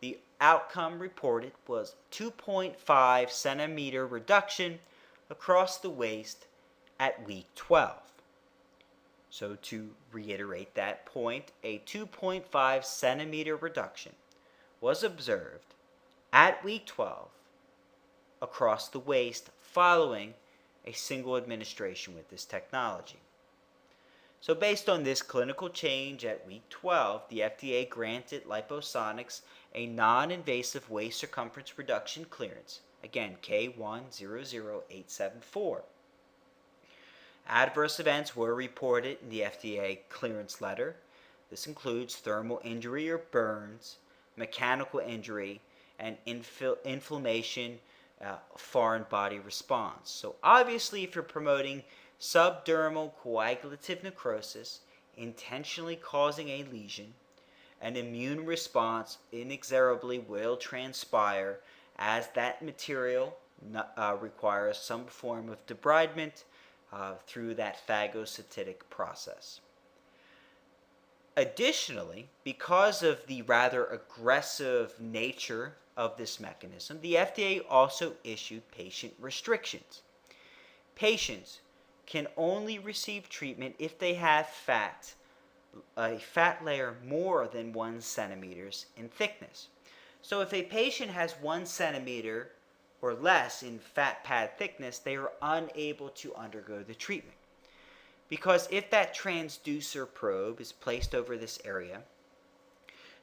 the outcome reported was 2.5 centimeter reduction across the waist at week 12. So to reiterate that point, a 2.5 centimeter reduction was observed at week 12 across the waist following a single administration with this technology. So based on this clinical change at week 12, the FDA granted Liposonics a non-invasive waist circumference reduction clearance, again K100874. Adverse events were reported in the FDA clearance letter. This includes thermal injury or burns, mechanical injury, and inflammation, foreign body response. So obviously, if you're promoting subdermal coagulative necrosis, intentionally causing a lesion, an immune response inexorably will transpire as that material requires some form of debridement through that phagocytic process. Additionally, because of the rather aggressive nature of this mechanism, the FDA also issued patient restrictions. Patients can only receive treatment if they have a fat layer more than 1 centimeter in thickness. So if a patient has 1 centimeter or less in fat pad thickness, they are unable to undergo the treatment. Because if that transducer probe is placed over this area,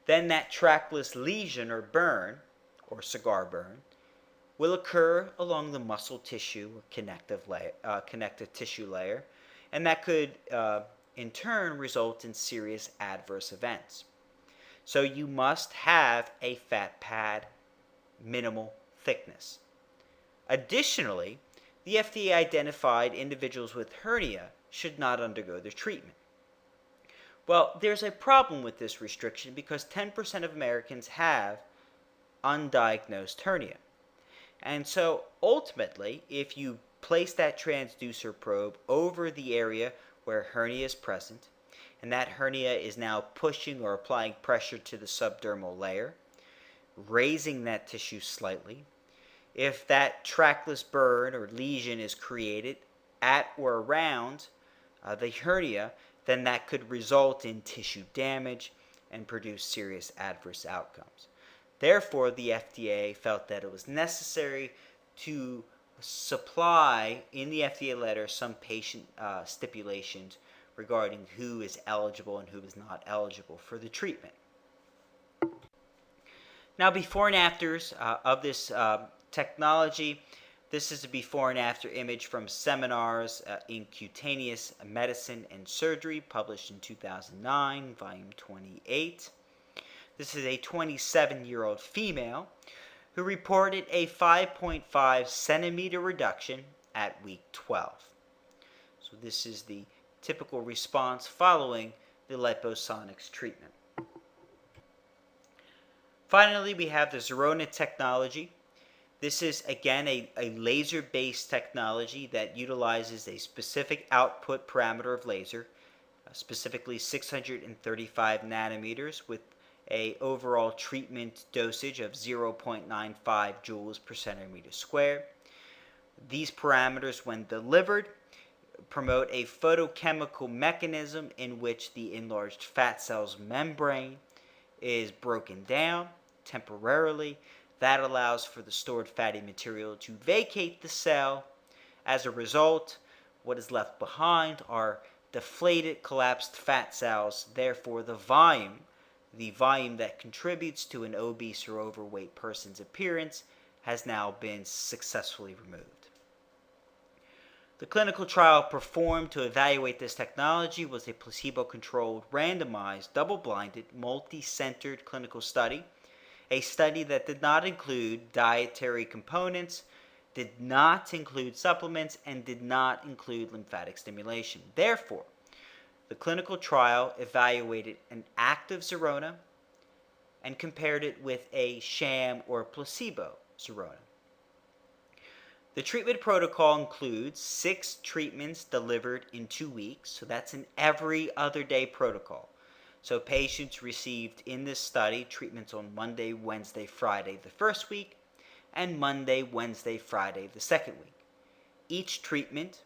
then that trackless lesion or burn, or cigar burn, will occur along the muscle tissue or connective tissue layer, and that could in turn result in serious adverse events. So you must have a fat pad minimal thickness. Additionally, the FDA identified individuals with hernia should not undergo the treatment. Well, there's a problem with this restriction because 10% of Americans have undiagnosed hernia. And so ultimately, if you place that transducer probe over the area where hernia is present, and that hernia is now pushing or applying pressure to the subdermal layer, raising that tissue slightly, if that trackless burn or lesion is created at or around the hernia, then that could result in tissue damage and produce serious adverse outcomes. Therefore, the FDA felt that it was necessary to supply in the FDA letter some patient stipulations regarding who is eligible and who is not eligible for the treatment. Now, before and afters of this technology. This is a before and after image from Seminars in Cutaneous Medicine and Surgery, published in 2009, volume 28. This is a 27-year-old female who reported a 5.5 centimeter reduction at week 12. So this is the typical response following the Liposonics treatment. Finally, we have the Zerona technology. This is, again, a laser-based technology that utilizes a specific output parameter of laser, specifically 635 nanometers with a overall treatment dosage of 0.95 joules per centimeter squared. These parameters, when delivered, promote a photochemical mechanism in which the enlarged fat cell's membrane is broken down temporarily. That allows for the stored fatty material to vacate the cell. As a result, what is left behind are deflated, collapsed fat cells. Therefore, the volume that contributes to an obese or overweight person's appearance, has now been successfully removed. The clinical trial performed to evaluate this technology was a placebo-controlled, randomized, double-blinded, multi-centered clinical study, a study that did not include dietary components, did not include supplements, and did not include lymphatic stimulation. Therefore, the clinical trial evaluated an active Zerona and compared it with a sham or placebo Zerona. The treatment protocol includes 6 treatments delivered in 2 weeks, so that's an every other day protocol. So patients received in this study treatments on Monday, Wednesday, Friday the first week, and Monday, Wednesday, Friday the second week. Each treatment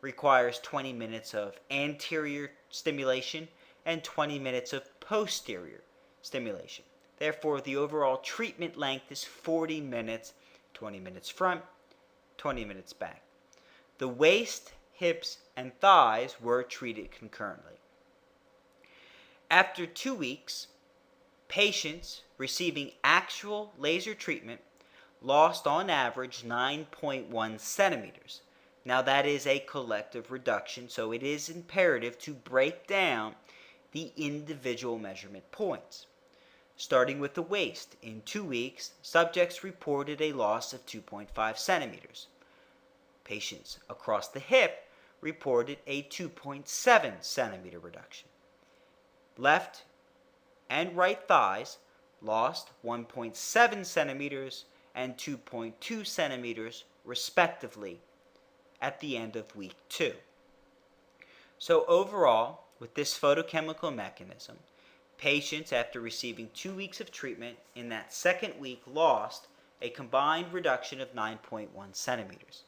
requires 20 minutes of anterior stimulation and 20 minutes of posterior stimulation. Therefore, the overall treatment length is 40 minutes, 20 minutes front, 20 minutes back. The waist, hips, and thighs were treated concurrently. After 2 weeks, patients receiving actual laser treatment lost on average 9.1 centimeters. Now that is a collective reduction, so it is imperative to break down the individual measurement points. Starting with the waist, in 2 weeks, subjects reported a loss of 2.5 centimeters. Patients across the hip reported a 2.7 centimeter reduction. Left and right thighs lost 1.7 centimeters and 2.2 centimeters respectively at the end of week 2. So overall, with this photochemical mechanism, patients after receiving 2 weeks of treatment in that second week lost a combined reduction of 9.1 centimeters.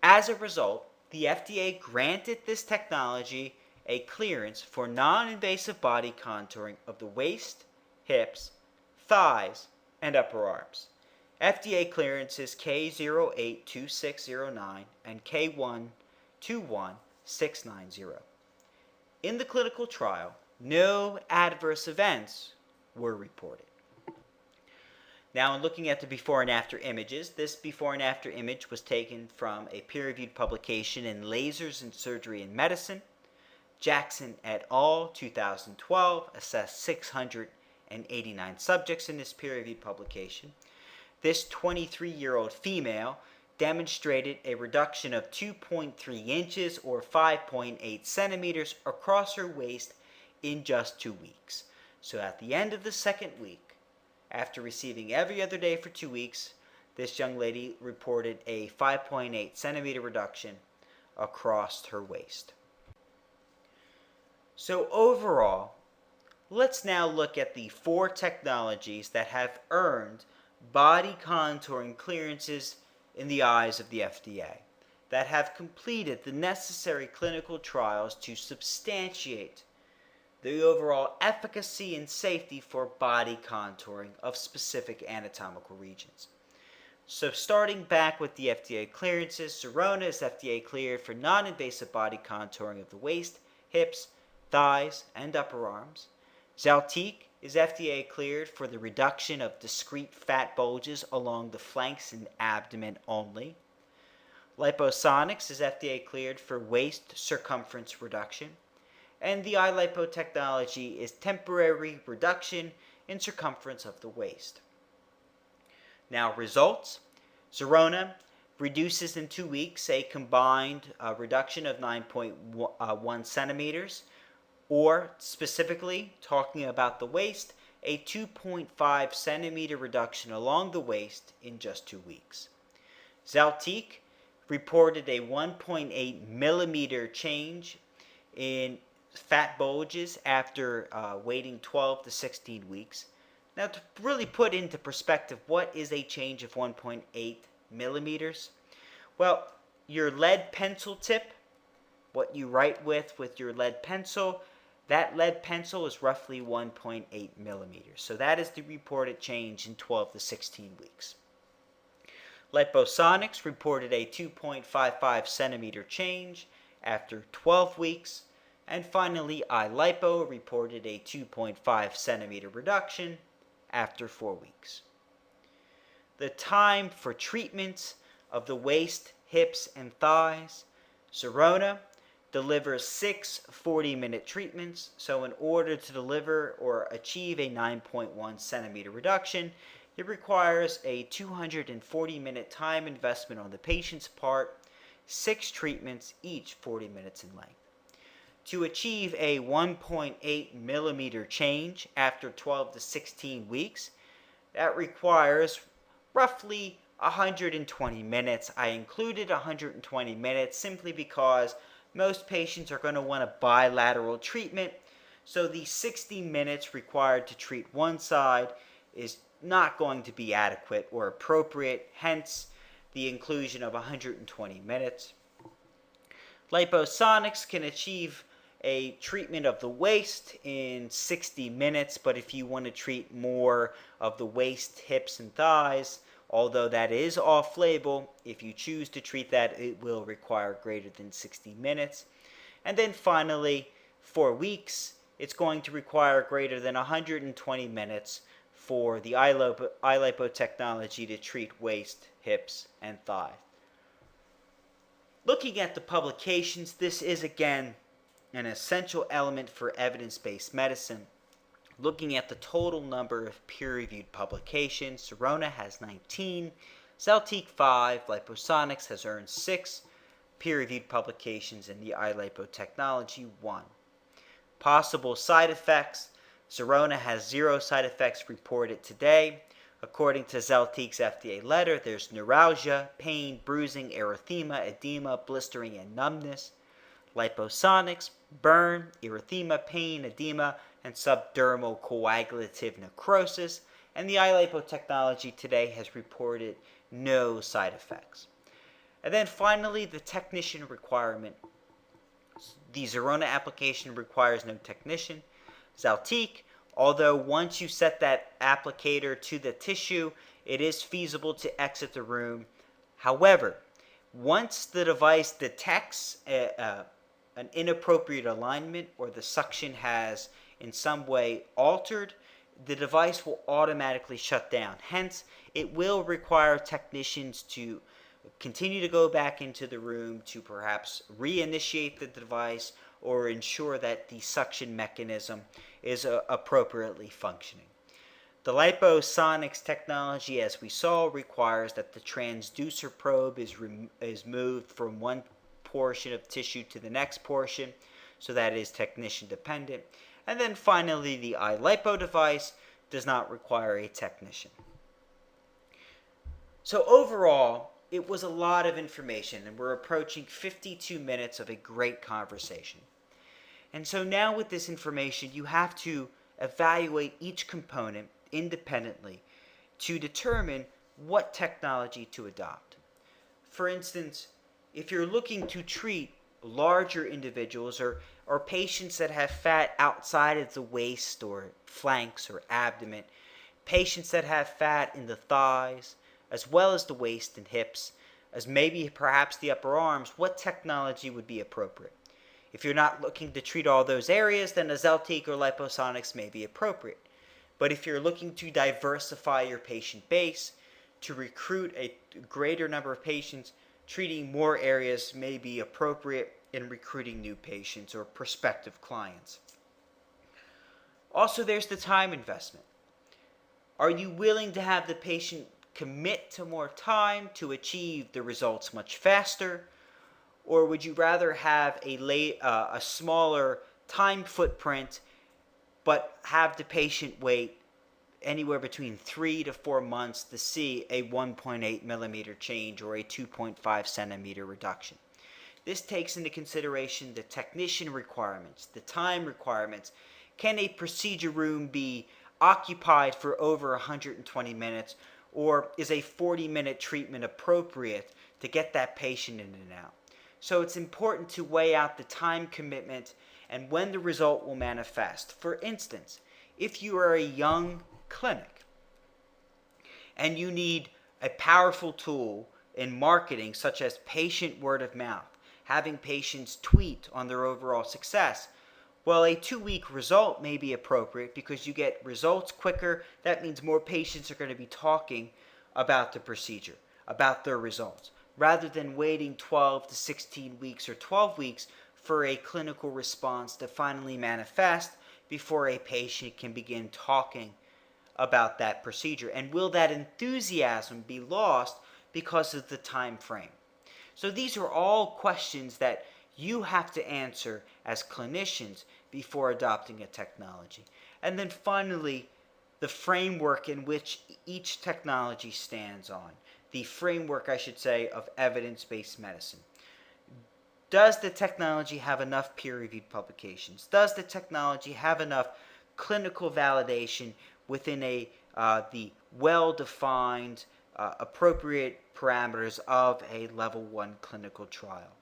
As a result, the FDA granted this technology a clearance for non-invasive body contouring of the waist, hips, thighs, and upper arms. FDA clearances K082609 and K121690. In the clinical trial, no adverse events were reported. Now, in looking at the before and after images, this before and after image was taken from a peer-reviewed publication in Lasers in Surgery and Medicine. Jackson et al. 2012 assessed 689 subjects in this peer-reviewed publication. This 23-year-old female demonstrated a reduction of 2.3 inches or 5.8 centimeters across her waist in just 2 weeks. So at the end of the second week, after receiving every other day for 2 weeks, this young lady reported a 5.8 centimeter reduction across her waist. So overall, let's now look at the 4 technologies that have earned body contouring clearances in the eyes of the FDA, that have completed the necessary clinical trials to substantiate the overall efficacy and safety for body contouring of specific anatomical regions. So starting back with the FDA clearances, Zerona is FDA cleared for non-invasive body contouring of the waist, hips, thighs, and upper arms. Zeltiq is FDA cleared for the reduction of discrete fat bulges along the flanks and abdomen only. Liposonics is FDA cleared for waist circumference reduction. And the iLipo technology is temporary reduction in circumference of the waist. Now results. Zerona reduces in 2 weeks a combined reduction of 9.1 centimeters, or specifically talking about the waist, a 2.5 centimeter reduction along the waist in just 2 weeks. Zeltiq reported a 1.8 millimeter change in fat bulges after waiting 12 to 16 weeks. Now, to really put into perspective, what is a change of 1.8 millimeters? Well, your lead pencil tip what you write with your lead pencil, that lead pencil is roughly 1.8 millimeters. So that is the reported change in 12 to 16 weeks. Liposonics reported a 2.55 centimeter change after 12 weeks. And finally, iLipo reported a 2.5 centimeter reduction after 4 weeks. The time for treatment of the waist, hips, and thighs. Zerona delivers 6 40-minute treatments. So in order to deliver or achieve a 9.1 centimeter reduction, it requires a 240-minute time investment on the patient's part, 6 treatments, each 40 minutes in length. To achieve a 1.8 millimeter change after 12 to 16 weeks, that requires roughly 120 minutes. I included 120 minutes simply because most patients are going to want a bilateral treatment, so the 60 minutes required to treat one side is not going to be adequate or appropriate, hence the inclusion of 120 minutes. Liposonics can achieve a treatment of the waist in 60 minutes, but if you want to treat more of the waist, hips, and thighs, although that is off-label, if you choose to treat that, it will require greater than 60 minutes. And then finally, 4 weeks, it's going to require greater than 120 minutes for the iLipo technology to treat waist, hips, and thigh. Looking at the publications, this is again an essential element for evidence-based medicine. Looking at the total number of peer-reviewed publications, Zerona has 19, Zeltiq 5, Liposonics has earned 6 peer-reviewed publications, and the iLipo technology 1. Possible side effects, Zerona has 0 side effects reported today. According to Zeltiq's FDA letter, there's neuralgia, pain, bruising, erythema, edema, blistering, and numbness. Liposonics, burn, erythema, pain, edema, and subdermal coagulative necrosis. And the iLipo technology today has reported no side effects. And then finally, the technician requirement. The Zerona application requires no technician. Zeltiq, although once you set that applicator to the tissue, it is feasible to exit the room. However, once the device detects an inappropriate alignment or the suction has in some way altered, the device will automatically shut down. Hence, it will require technicians to continue to go back into the room to perhaps reinitiate the device or ensure that the suction mechanism is appropriately functioning. The Liposonics technology, as we saw, requires that the transducer probe is moved from one portion of tissue to the next portion, so that is technician dependent. And then finally, the iLipo device does not require a technician. So overall, it was a lot of information, and we're approaching 52 minutes of a great conversation. And so now with this information, you have to evaluate each component independently to determine what technology to adopt. For instance, if you're looking to treat larger individuals or patients that have fat outside of the waist or flanks or abdomen, patients that have fat in the thighs, as well as the waist and hips, as maybe perhaps the upper arms, what technology would be appropriate? If you're not looking to treat all those areas, then a Zeltiq or Liposonics may be appropriate. But if you're looking to diversify your patient base, to recruit a greater number of patients, treating more areas may be appropriate in recruiting new patients or prospective clients. Also, there's the time investment. Are you willing to have the patient commit to more time to achieve the results much faster? Or would you rather have a smaller time footprint but have the patient wait anywhere between 3 to 4 months to see a 1.8 millimeter change or a 2.5 centimeter reduction? This takes into consideration the technician requirements, the time requirements. Can a procedure room be occupied for over 120 minutes, or is a 40-minute treatment appropriate to get that patient in and out? So it's important to weigh out the time commitment and when the result will manifest. For instance, if you are a young clinic and you need a powerful tool in marketing, such as patient word of mouth, having patients tweet on their overall success, well, a 2-week result may be appropriate because you get results quicker. That means more patients are going to be talking about the procedure, about their results, rather than waiting 12 to 16 weeks or 12 weeks for a clinical response to finally manifest before a patient can begin talking about that procedure. And will that enthusiasm be lost because of the time frame? So these are all questions that you have to answer as clinicians before adopting a technology. And then finally, the framework in which each technology stands on. The framework, I should say, of evidence-based medicine. Does the technology have enough peer-reviewed publications? Does the technology have enough clinical validation within the well-defined, appropriate parameters of a level 1 clinical trial?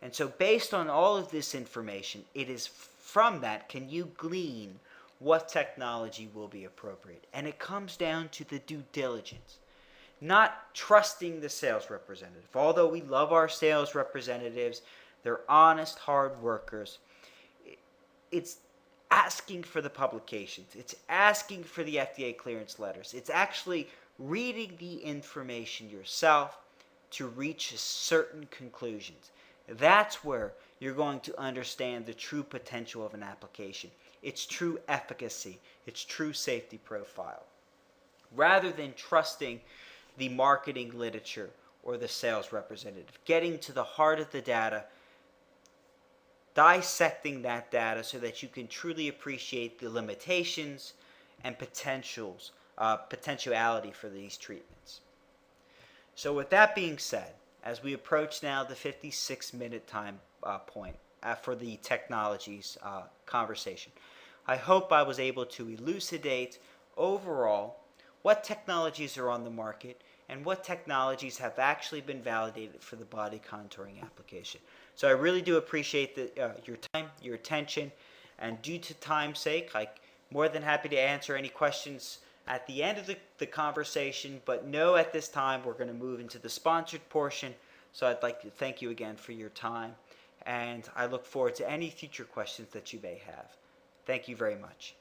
And so based on all of this information, it is from that can you glean what technology will be appropriate. And it comes down to the due diligence. Not trusting the sales representative. Although we love our sales representatives, they're honest, hard workers. It's asking for the publications. It's asking for the FDA clearance letters. It's actually reading the information yourself to reach certain conclusions. That's where you're going to understand the true potential of an application, its true efficacy, its true safety profile, rather than trusting the marketing literature or the sales representative. Getting to the heart of the data, dissecting that data so that you can truly appreciate the limitations and potentiality for these treatments. So with that being said, as we approach now the 56-minute time point for the technologies conversation, I hope I was able to elucidate overall what technologies are on the market and what technologies have actually been validated for the body contouring application. So I really do appreciate your time, your attention, and due to time's sake, I'm more than happy to answer any questions at the end of the conversation, but no, at this time we're going to move into the sponsored portion. So I'd like to thank you again for your time, and I look forward to any future questions that you may have. Thank you very much.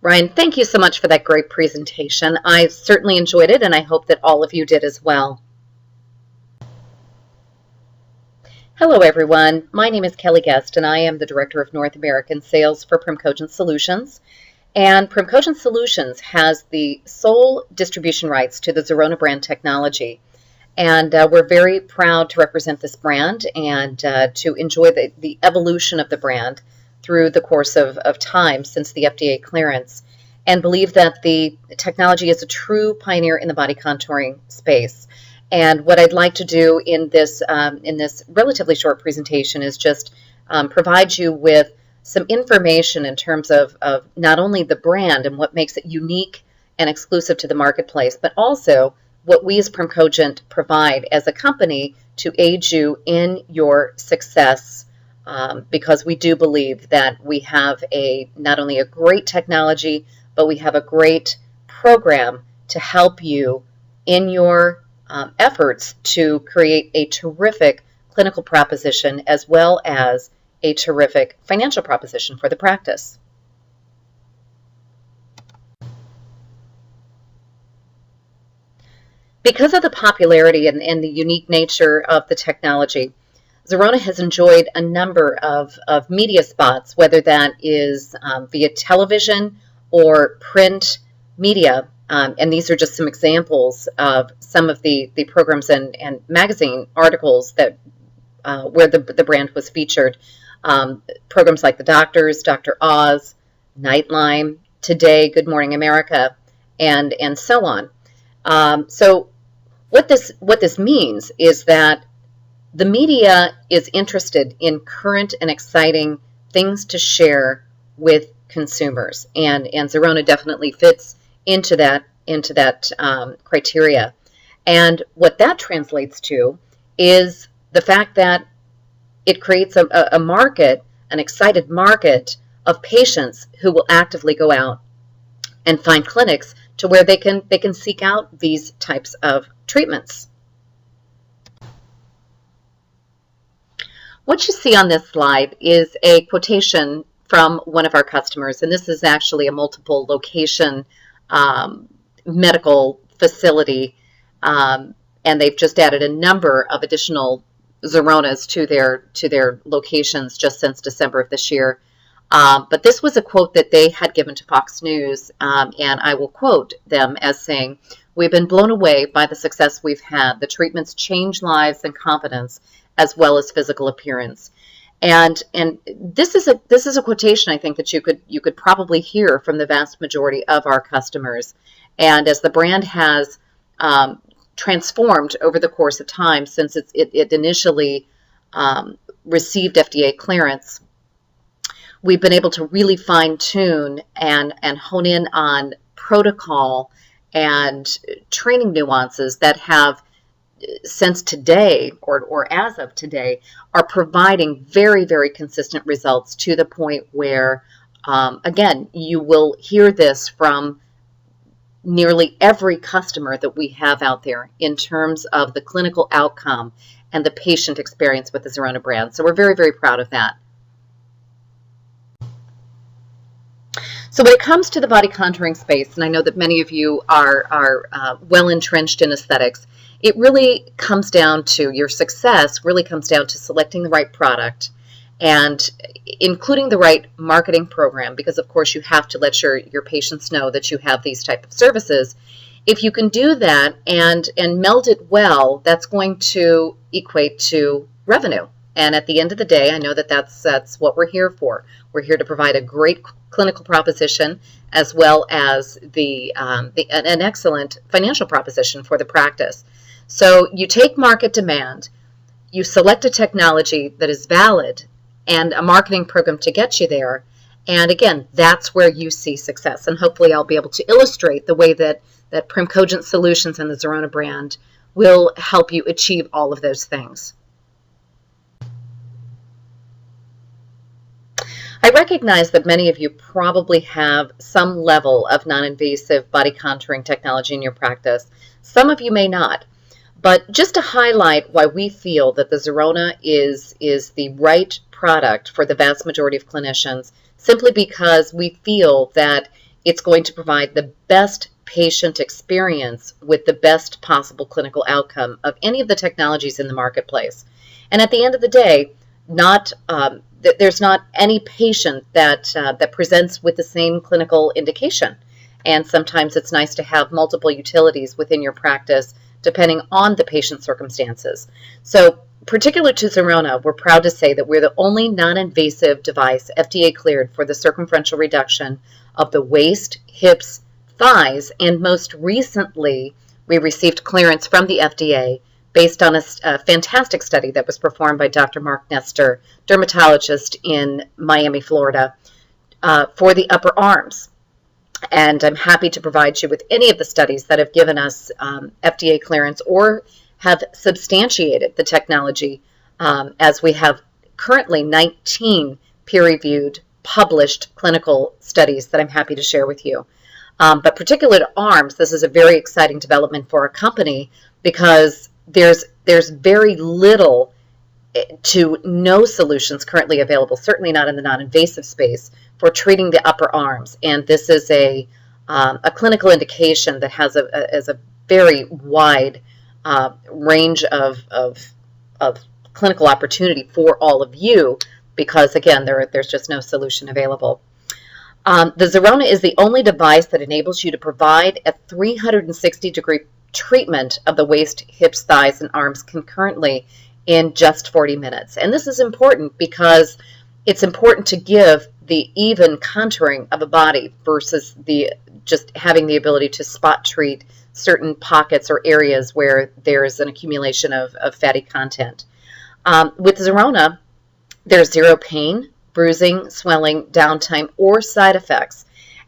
Ryan, thank you so much for that great presentation. I certainly enjoyed it, and I hope that all of you did as well. Hello, everyone. My name is Kelly Guest, and I am the Director of North American Sales for Primcogent Solutions. And Primcogent Solutions has the sole distribution rights to the Zerona brand technology. And we're very proud to represent this brand and to enjoy the evolution of the brand through the course of time since the FDA clearance, and believe that the technology is a true pioneer in the body contouring space. And what I'd like to do in this relatively short presentation is just provide you with some information in terms of not only the brand and what makes it unique and exclusive to the marketplace, but also what we as Primcogent provide as a company to aid you in your success, because we do believe that we have not only a great technology, but we have a great program to help you in your efforts to create a terrific clinical proposition as well as a terrific financial proposition for the practice. Because of the popularity and the unique nature of the technology, Zerona has enjoyed a number of media spots, whether that is via television or print media. And these are just some examples of some of the programs and magazine articles that where the brand was featured. Programs like The Doctors, Dr. Oz, Nightline, Today, Good Morning America, and so on. So what this means is that the media is interested in current and exciting things to share with consumers, and Zerona definitely fits into that criteria. And what that translates to is the fact that it creates a market, an excited market of patients who will actively go out and find clinics to where they can seek out these types of treatments. What you see on this slide is a quotation from one of our customers, and this is actually a multiple location medical facility, and they've just added a number of additional Zeronas to their locations just since December of this year. But this was a quote that they had given to Fox News, and I will quote them as saying, "We've been blown away by the success we've had. The treatments change lives and confidence as well as physical appearance." And this is a quotation I think that you could probably hear from the vast majority of our customers. And as the brand has transformed over the course of time since it initially received FDA clearance, we've been able to really fine-tune and hone in on protocol and training nuances that have, since today, or as of today, are providing very, very consistent results to the point where, again, you will hear this from nearly every customer that we have out there in terms of the clinical outcome and the patient experience with the Zerona brand. So we're very, very proud of that. So when it comes to the body contouring space, and I know that many of you are well entrenched in aesthetics, it really comes down to, your success really comes down to selecting the right product and including the right marketing program, because of course you have to let your patients know that you have these type of services. If you can do that and meld it well, that's going to equate to revenue. And at the end of the day, I know that that's what we're here for. We're here to provide a great clinical proposition as well as an excellent financial proposition for the practice. So you take market demand, you select a technology that is valid and a marketing program to get you there, and again, that's where you see success. And hopefully I'll be able to illustrate the way that Primcogent Solutions and the Zerona brand will help you achieve all of those things. I recognize that many of you probably have some level of non-invasive body contouring technology in your practice. Some of you may not. But just to highlight why we feel that the Zerona is the right product for the vast majority of clinicians, simply because we feel that it's going to provide the best patient experience with the best possible clinical outcome of any of the technologies in the marketplace. And at the end of the day, there's not any patient that presents with the same clinical indication. And sometimes it's nice to have multiple utilities within your practice depending on the patient's circumstances. So particular to Zerona, we're proud to say that we're the only non-invasive device FDA cleared for the circumferential reduction of the waist, hips, thighs, and most recently we received clearance from the FDA based on a fantastic study that was performed by Dr. Mark Nestor, dermatologist in Miami, Florida, for the upper arms. And I'm happy to provide you with any of the studies that have given us FDA clearance or have substantiated the technology, as we have currently 19 peer-reviewed, published clinical studies that I'm happy to share with you. But particular to arms, this is a very exciting development for our company because there's very little to no solutions currently available, certainly not in the non-invasive space, for treating the upper arms. And this is a clinical indication that has a very wide range of clinical opportunity for all of you because, again, there's just no solution available. The Zerona is the only device that enables you to provide a 360-degree treatment of the waist, hips, thighs, and arms concurrently in just 40 minutes. And this is important because it's important to give the even contouring of a body versus just having the ability to spot treat certain pockets or areas where there is an accumulation of fatty content. With Zerona, there's zero pain, bruising, swelling, downtime, or side effects.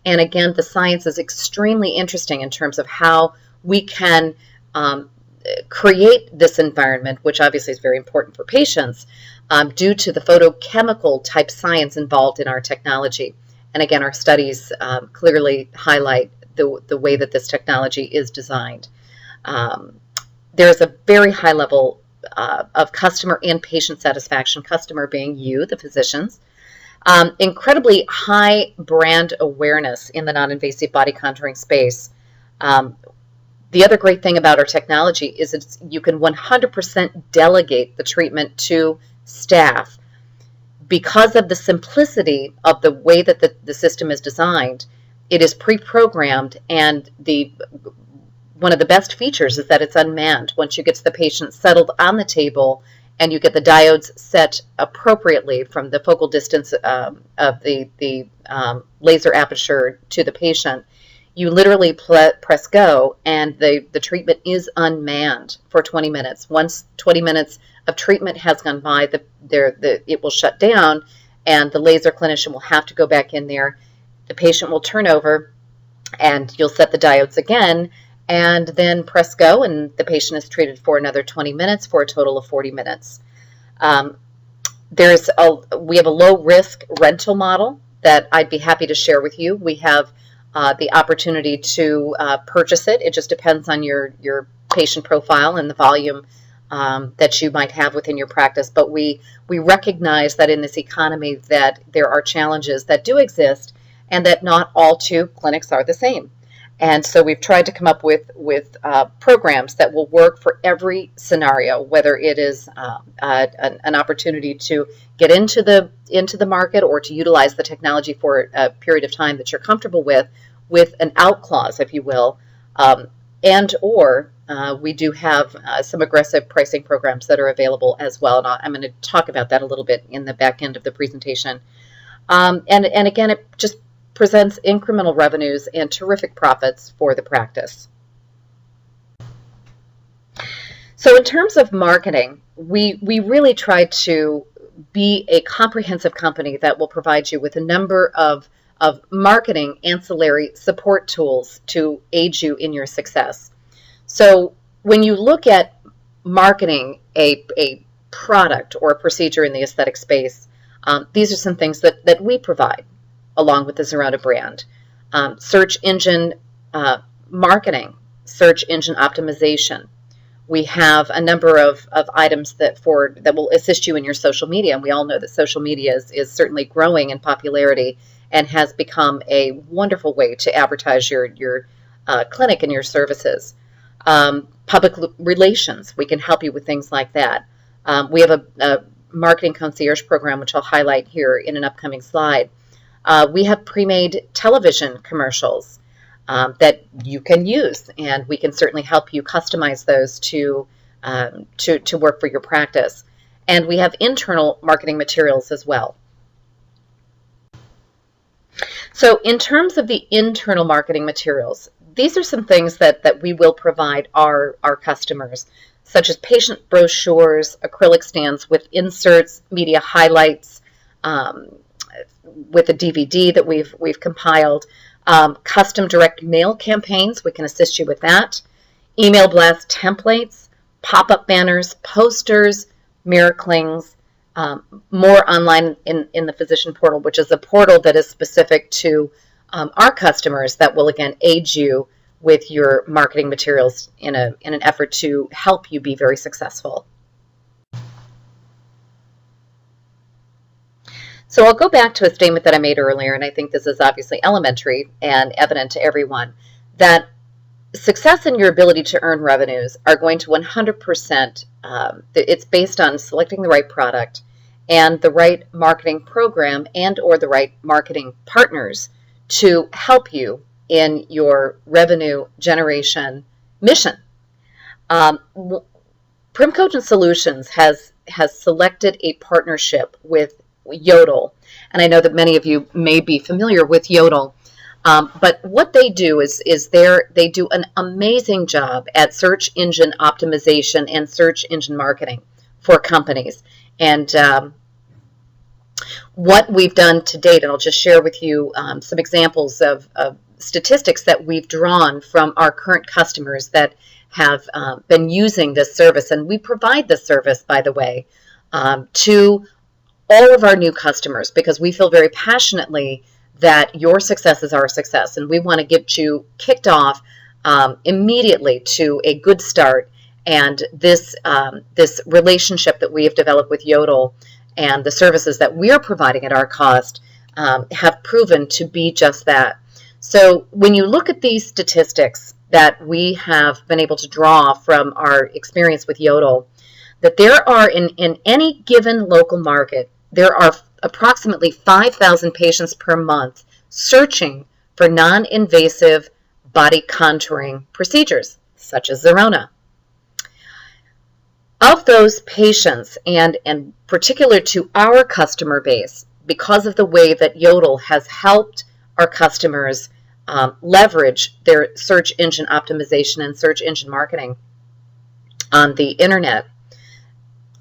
And again, the science is extremely interesting in terms of how we can create this environment, which obviously is very important for patients, due to the photochemical type science involved in our technology. And again, our studies clearly highlight the way that this technology is designed. There's a very high level of customer and patient satisfaction, customer being you, the physicians. Incredibly high brand awareness in the non-invasive body contouring space. The other great thing about our technology is you can 100% delegate the treatment to staff. Because of the simplicity of the way that the system is designed, it is pre-programmed, and one of the best features is that it's unmanned. Once you get the patient settled on the table and you get the diodes set appropriately from the focal distance of the laser aperture to the patient, you literally press go, and the treatment is unmanned for 20 minutes. Once 20 minutes of treatment has gone by, it will shut down, and the laser clinician will have to go back in there. The patient will turn over, and you'll set the diodes again, and then press go, and the patient is treated for another 20 minutes for a total of 40 minutes. We have a low-risk rental model that I'd be happy to share with you. We have the opportunity to purchase it. It just depends on your patient profile and the volume that you might have within your practice. But we recognize that in this economy that there are challenges that do exist, and that not all two clinics are the same. And so we've tried to come up with programs that will work for every scenario, whether it is an opportunity to get into the market or to utilize the technology for a period of time that you're comfortable with an out clause, if you will, or we do have some aggressive pricing programs that are available as well. And I'm going to talk about that a little bit in the back end of the presentation. And again, it just presents incremental revenues and terrific profits for the practice. So in terms of marketing, we really try to be a comprehensive company that will provide you with a number of marketing ancillary support tools to aid you in your success. So when you look at marketing a product or a procedure in the aesthetic space, these are some things that we provide along with the Xarona brand. Search engine marketing, search engine optimization. We have a number of items that will assist you in your social media, and we all know that social media is certainly growing in popularity and has become a wonderful way to advertise your clinic and your services. Public relations, we can help you with things like that. We have a marketing concierge program, which I'll highlight here in an upcoming slide. We have pre-made television commercials that you can use, and we can certainly help you customize those to work for your practice. And we have internal marketing materials as well. So in terms of the internal marketing materials, these are some things that we will provide our customers, such as patient brochures, acrylic stands with inserts, media highlights, with a DVD that we've compiled, custom direct mail campaigns. We can assist you with that. Email blast templates, pop-up banners, posters, mirror clings, more online in the physician portal, which is a portal that is specific to our customers that will again aid you with your marketing materials in an effort to help you be very successful. So I'll go back to a statement that I made earlier, and I think this is obviously elementary and evident to everyone, that success in your ability to earn revenues are going to 100%, it's based on selecting the right product and the right marketing program and or the right marketing partners to help you in your revenue generation mission. Primcogen Solutions has selected a partnership with Yodel, and I know that many of you may be familiar with Yodel, but what they do is they do an amazing job at search engine optimization and search engine marketing for companies. And What we've done to date, and I'll just share with you some examples of statistics that we've drawn from our current customers that have been using this service. And we provide this service, by the way, to all of our new customers, because we feel very passionately that your success is our success, and we want to get you kicked off immediately to a good start. And this relationship that we have developed with Yodel and the services that we're providing at our cost have proven to be just that. So when you look at these statistics that we have been able to draw from our experience with Yodel, that there are in any given local market, there are approximately 5,000 patients per month searching for non-invasive body contouring procedures, such as Zerona. Of those patients, and particular to our customer base, because of the way that Yodel has helped our customers leverage their search engine optimization and search engine marketing on the internet,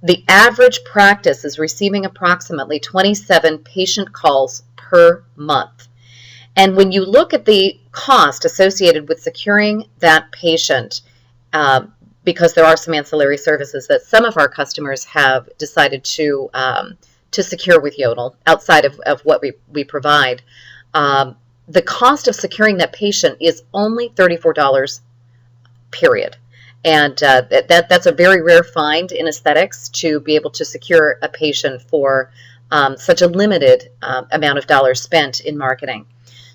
the average practice is receiving approximately 27 patient calls per month. And when you look at the cost associated with securing that patient, because there are some ancillary services that some of our customers have decided to secure with Yodel outside of what we provide, the cost of securing that patient is only $34, period. And that's a very rare find in aesthetics, to be able to secure a patient for such a limited amount of dollars spent in marketing.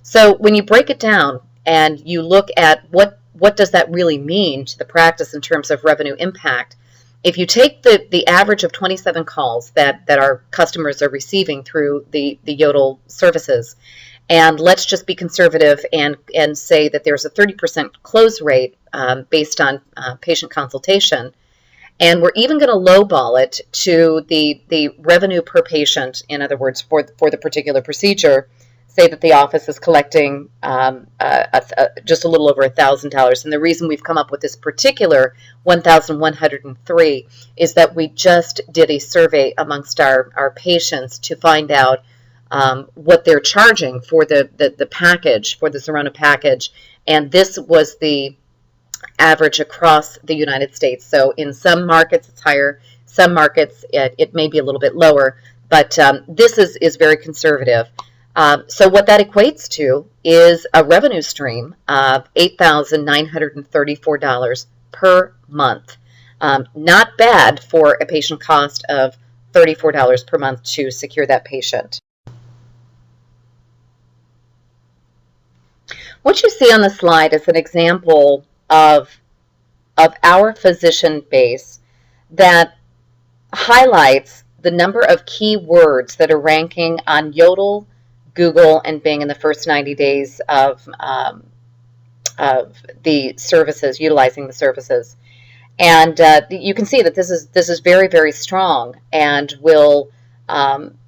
So when you break it down and you look at what does that really mean to the practice in terms of revenue impact, if you take the average of 27 calls that our customers are receiving through the Yodel services, and let's just be conservative and say that there's a 30% close rate based on patient consultation, and we're even going to lowball it to the revenue per patient. In other words, for the particular procedure, say that the office is collecting just a little over $1,000. And the reason we've come up with this particular 1,103 is that we just did a survey amongst our patients to find out what they're charging for the package, for the Zerona package. And this was the average across the United States. So in some markets it's higher, some markets it may be a little bit lower, but this is very conservative. So what that equates to is a revenue stream of $8,934 per month. Not bad for a patient cost of $34 per month to secure that patient. What you see on the slide is an example of our physician base that highlights the number of key words that are ranking on Yodel, Google, and Bing in the first 90 days of the services, utilizing the services. And you can see that this is very, very strong and will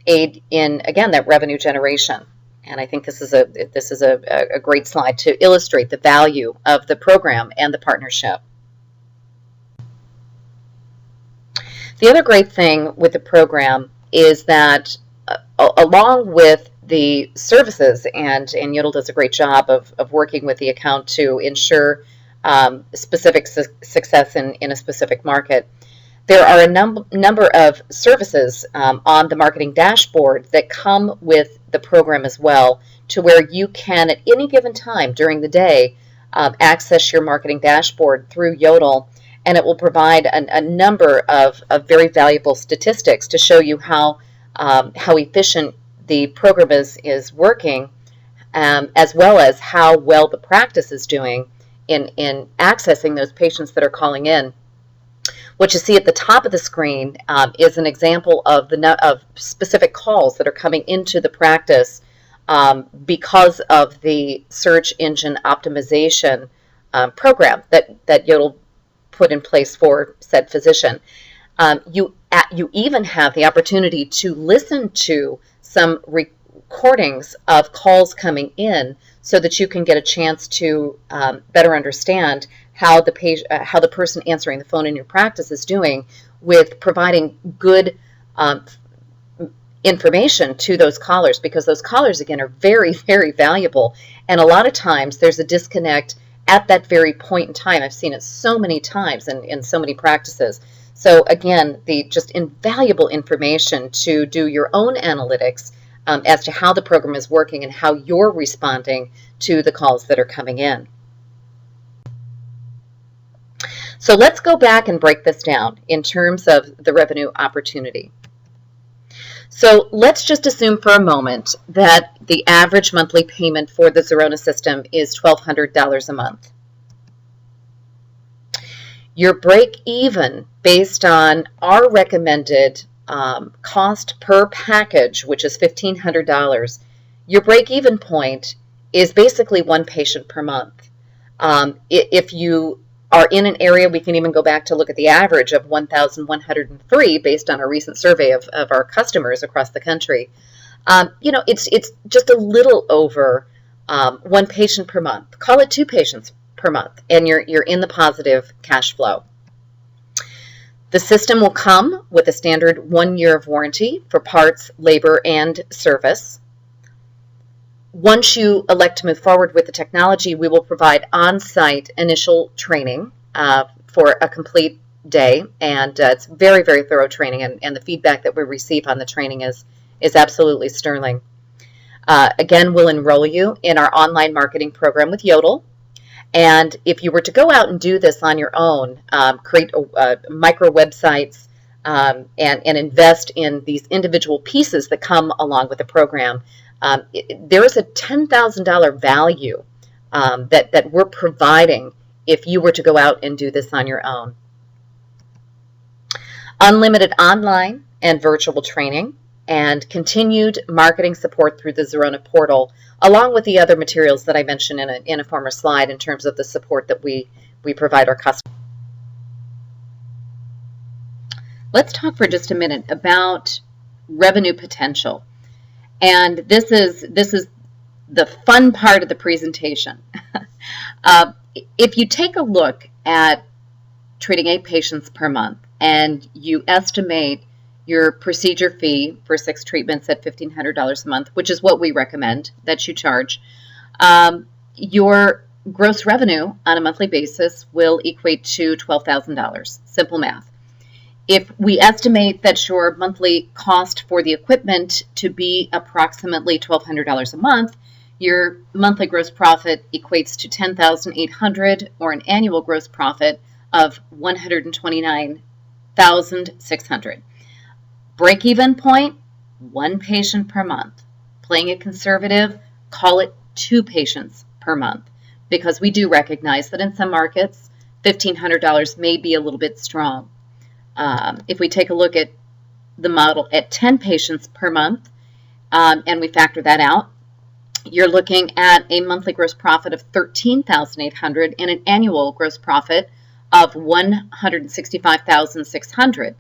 aid in, again, that revenue generation. And I think this is a great slide to illustrate the value of the program and the partnership. The other great thing with the program is that along with the services, and Yodel does a great job of working with the account to ensure specific success in a specific market, there are a number of services on the marketing dashboard that come with the program as well, to where you can at any given time during the day access your marketing dashboard through Yodel, and it will provide a number of very valuable statistics to show you how efficient the program is working, as well as how well the practice is doing in accessing those patients that are calling in. What you see at the top of the screen is an example of specific calls that are coming into the practice because of the search engine optimization program that Yodel put in place for said physician. You even have the opportunity to listen to some recordings of calls coming in, so that you can get a chance to better understand how the person answering the phone in your practice is doing with providing good information to those callers, because those callers, again, are very, very valuable. And a lot of times there's a disconnect at that very point in time. I've seen it so many times in so many practices. So again, the just invaluable information to do your own analytics as to how the program is working and how you're responding to the calls that are coming in. So let's go back and break this down in terms of the revenue opportunity. So let's just assume for a moment that the average monthly payment for the Zerona system is $1,200 a month. Your break even based on our recommended cost per package, which is $1,500, your break even point is basically one patient per month. If you are in an area, we can even go back to look at the average of 1,103 based on a recent survey of our customers across the country. It's just a little over one patient per month. Call it 2 patients per month, and you're in the positive cash flow. The system will come with a standard 1 year of warranty for parts, labor, and service. Once you elect to move forward with the technology, we will provide on-site initial training for a complete day, and it's very, very thorough training, and the feedback that we receive on the training is absolutely sterling. Again, we'll enroll you in our online marketing program with Yodel, and if you were to go out and do this on your own, create micro websites and invest in these individual pieces that come along with the program, there is a $10,000 value that we're providing if you were to go out and do this on your own. Unlimited online and virtual training, and continued marketing support through the Zerona portal, along with the other materials that I mentioned in a former slide in terms of the support that we provide our customers. Let's talk for just a minute about revenue potential. And this is the fun part of the presentation. If you take a look at treating 8 patients per month and you estimate your procedure fee for 6 treatments at $1,500 a month, which is what we recommend that you charge, your gross revenue on a monthly basis will equate to $12,000. Simple math. If we estimate that your monthly cost for the equipment to be approximately $1,200 a month, your monthly gross profit equates to $10,800, or an annual gross profit of $129,600. Break-even point, 1 patient per month. Playing it conservative, call it 2 patients per month, because we do recognize that in some markets, $1,500 may be a little bit strong. If we take a look at the model at 10 patients per month, and we factor that out, you're looking at a monthly gross profit of $13,800 and an annual gross profit of $165,600.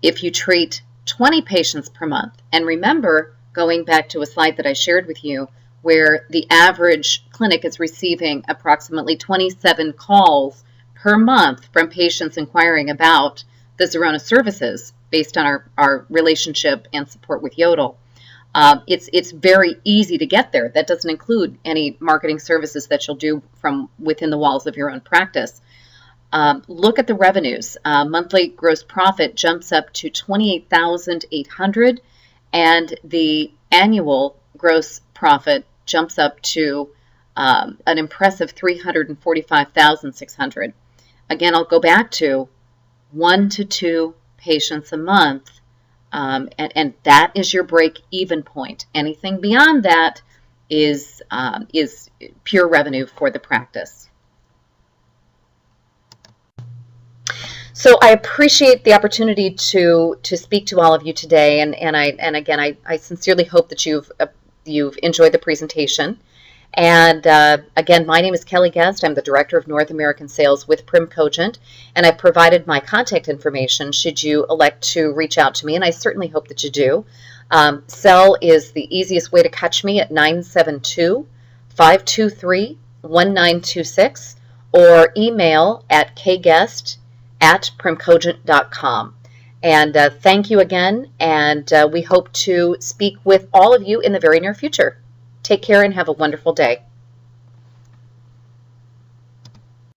If you treat 20 patients per month, and remember, going back to a slide that I shared with you, where the average clinic is receiving approximately 27 calls per month from patients inquiring about the Zerona services based on our relationship and support with Yodel. It's very easy to get there. That doesn't include any marketing services that you'll do from within the walls of your own practice. Look at the revenues. Monthly gross profit jumps up to $28,800, and the annual gross profit jumps up to an impressive $345,600. Again, I'll go back to 1 to 2 patients a month, and that is your break-even point. Anything beyond that is pure revenue for the practice. So I appreciate the opportunity to speak to all of you today, and again I sincerely hope that you've enjoyed the presentation. And again, my name is Kelly Guest. I'm the Director of North American Sales with PrimCogent, and I've provided my contact information should you elect to reach out to me, and I certainly hope that you do. Cell is the easiest way to catch me at 972-523-1926, or email at kguest@primcogent.com. And thank you again, and we hope to speak with all of you in the very near future. Take care and have a wonderful day.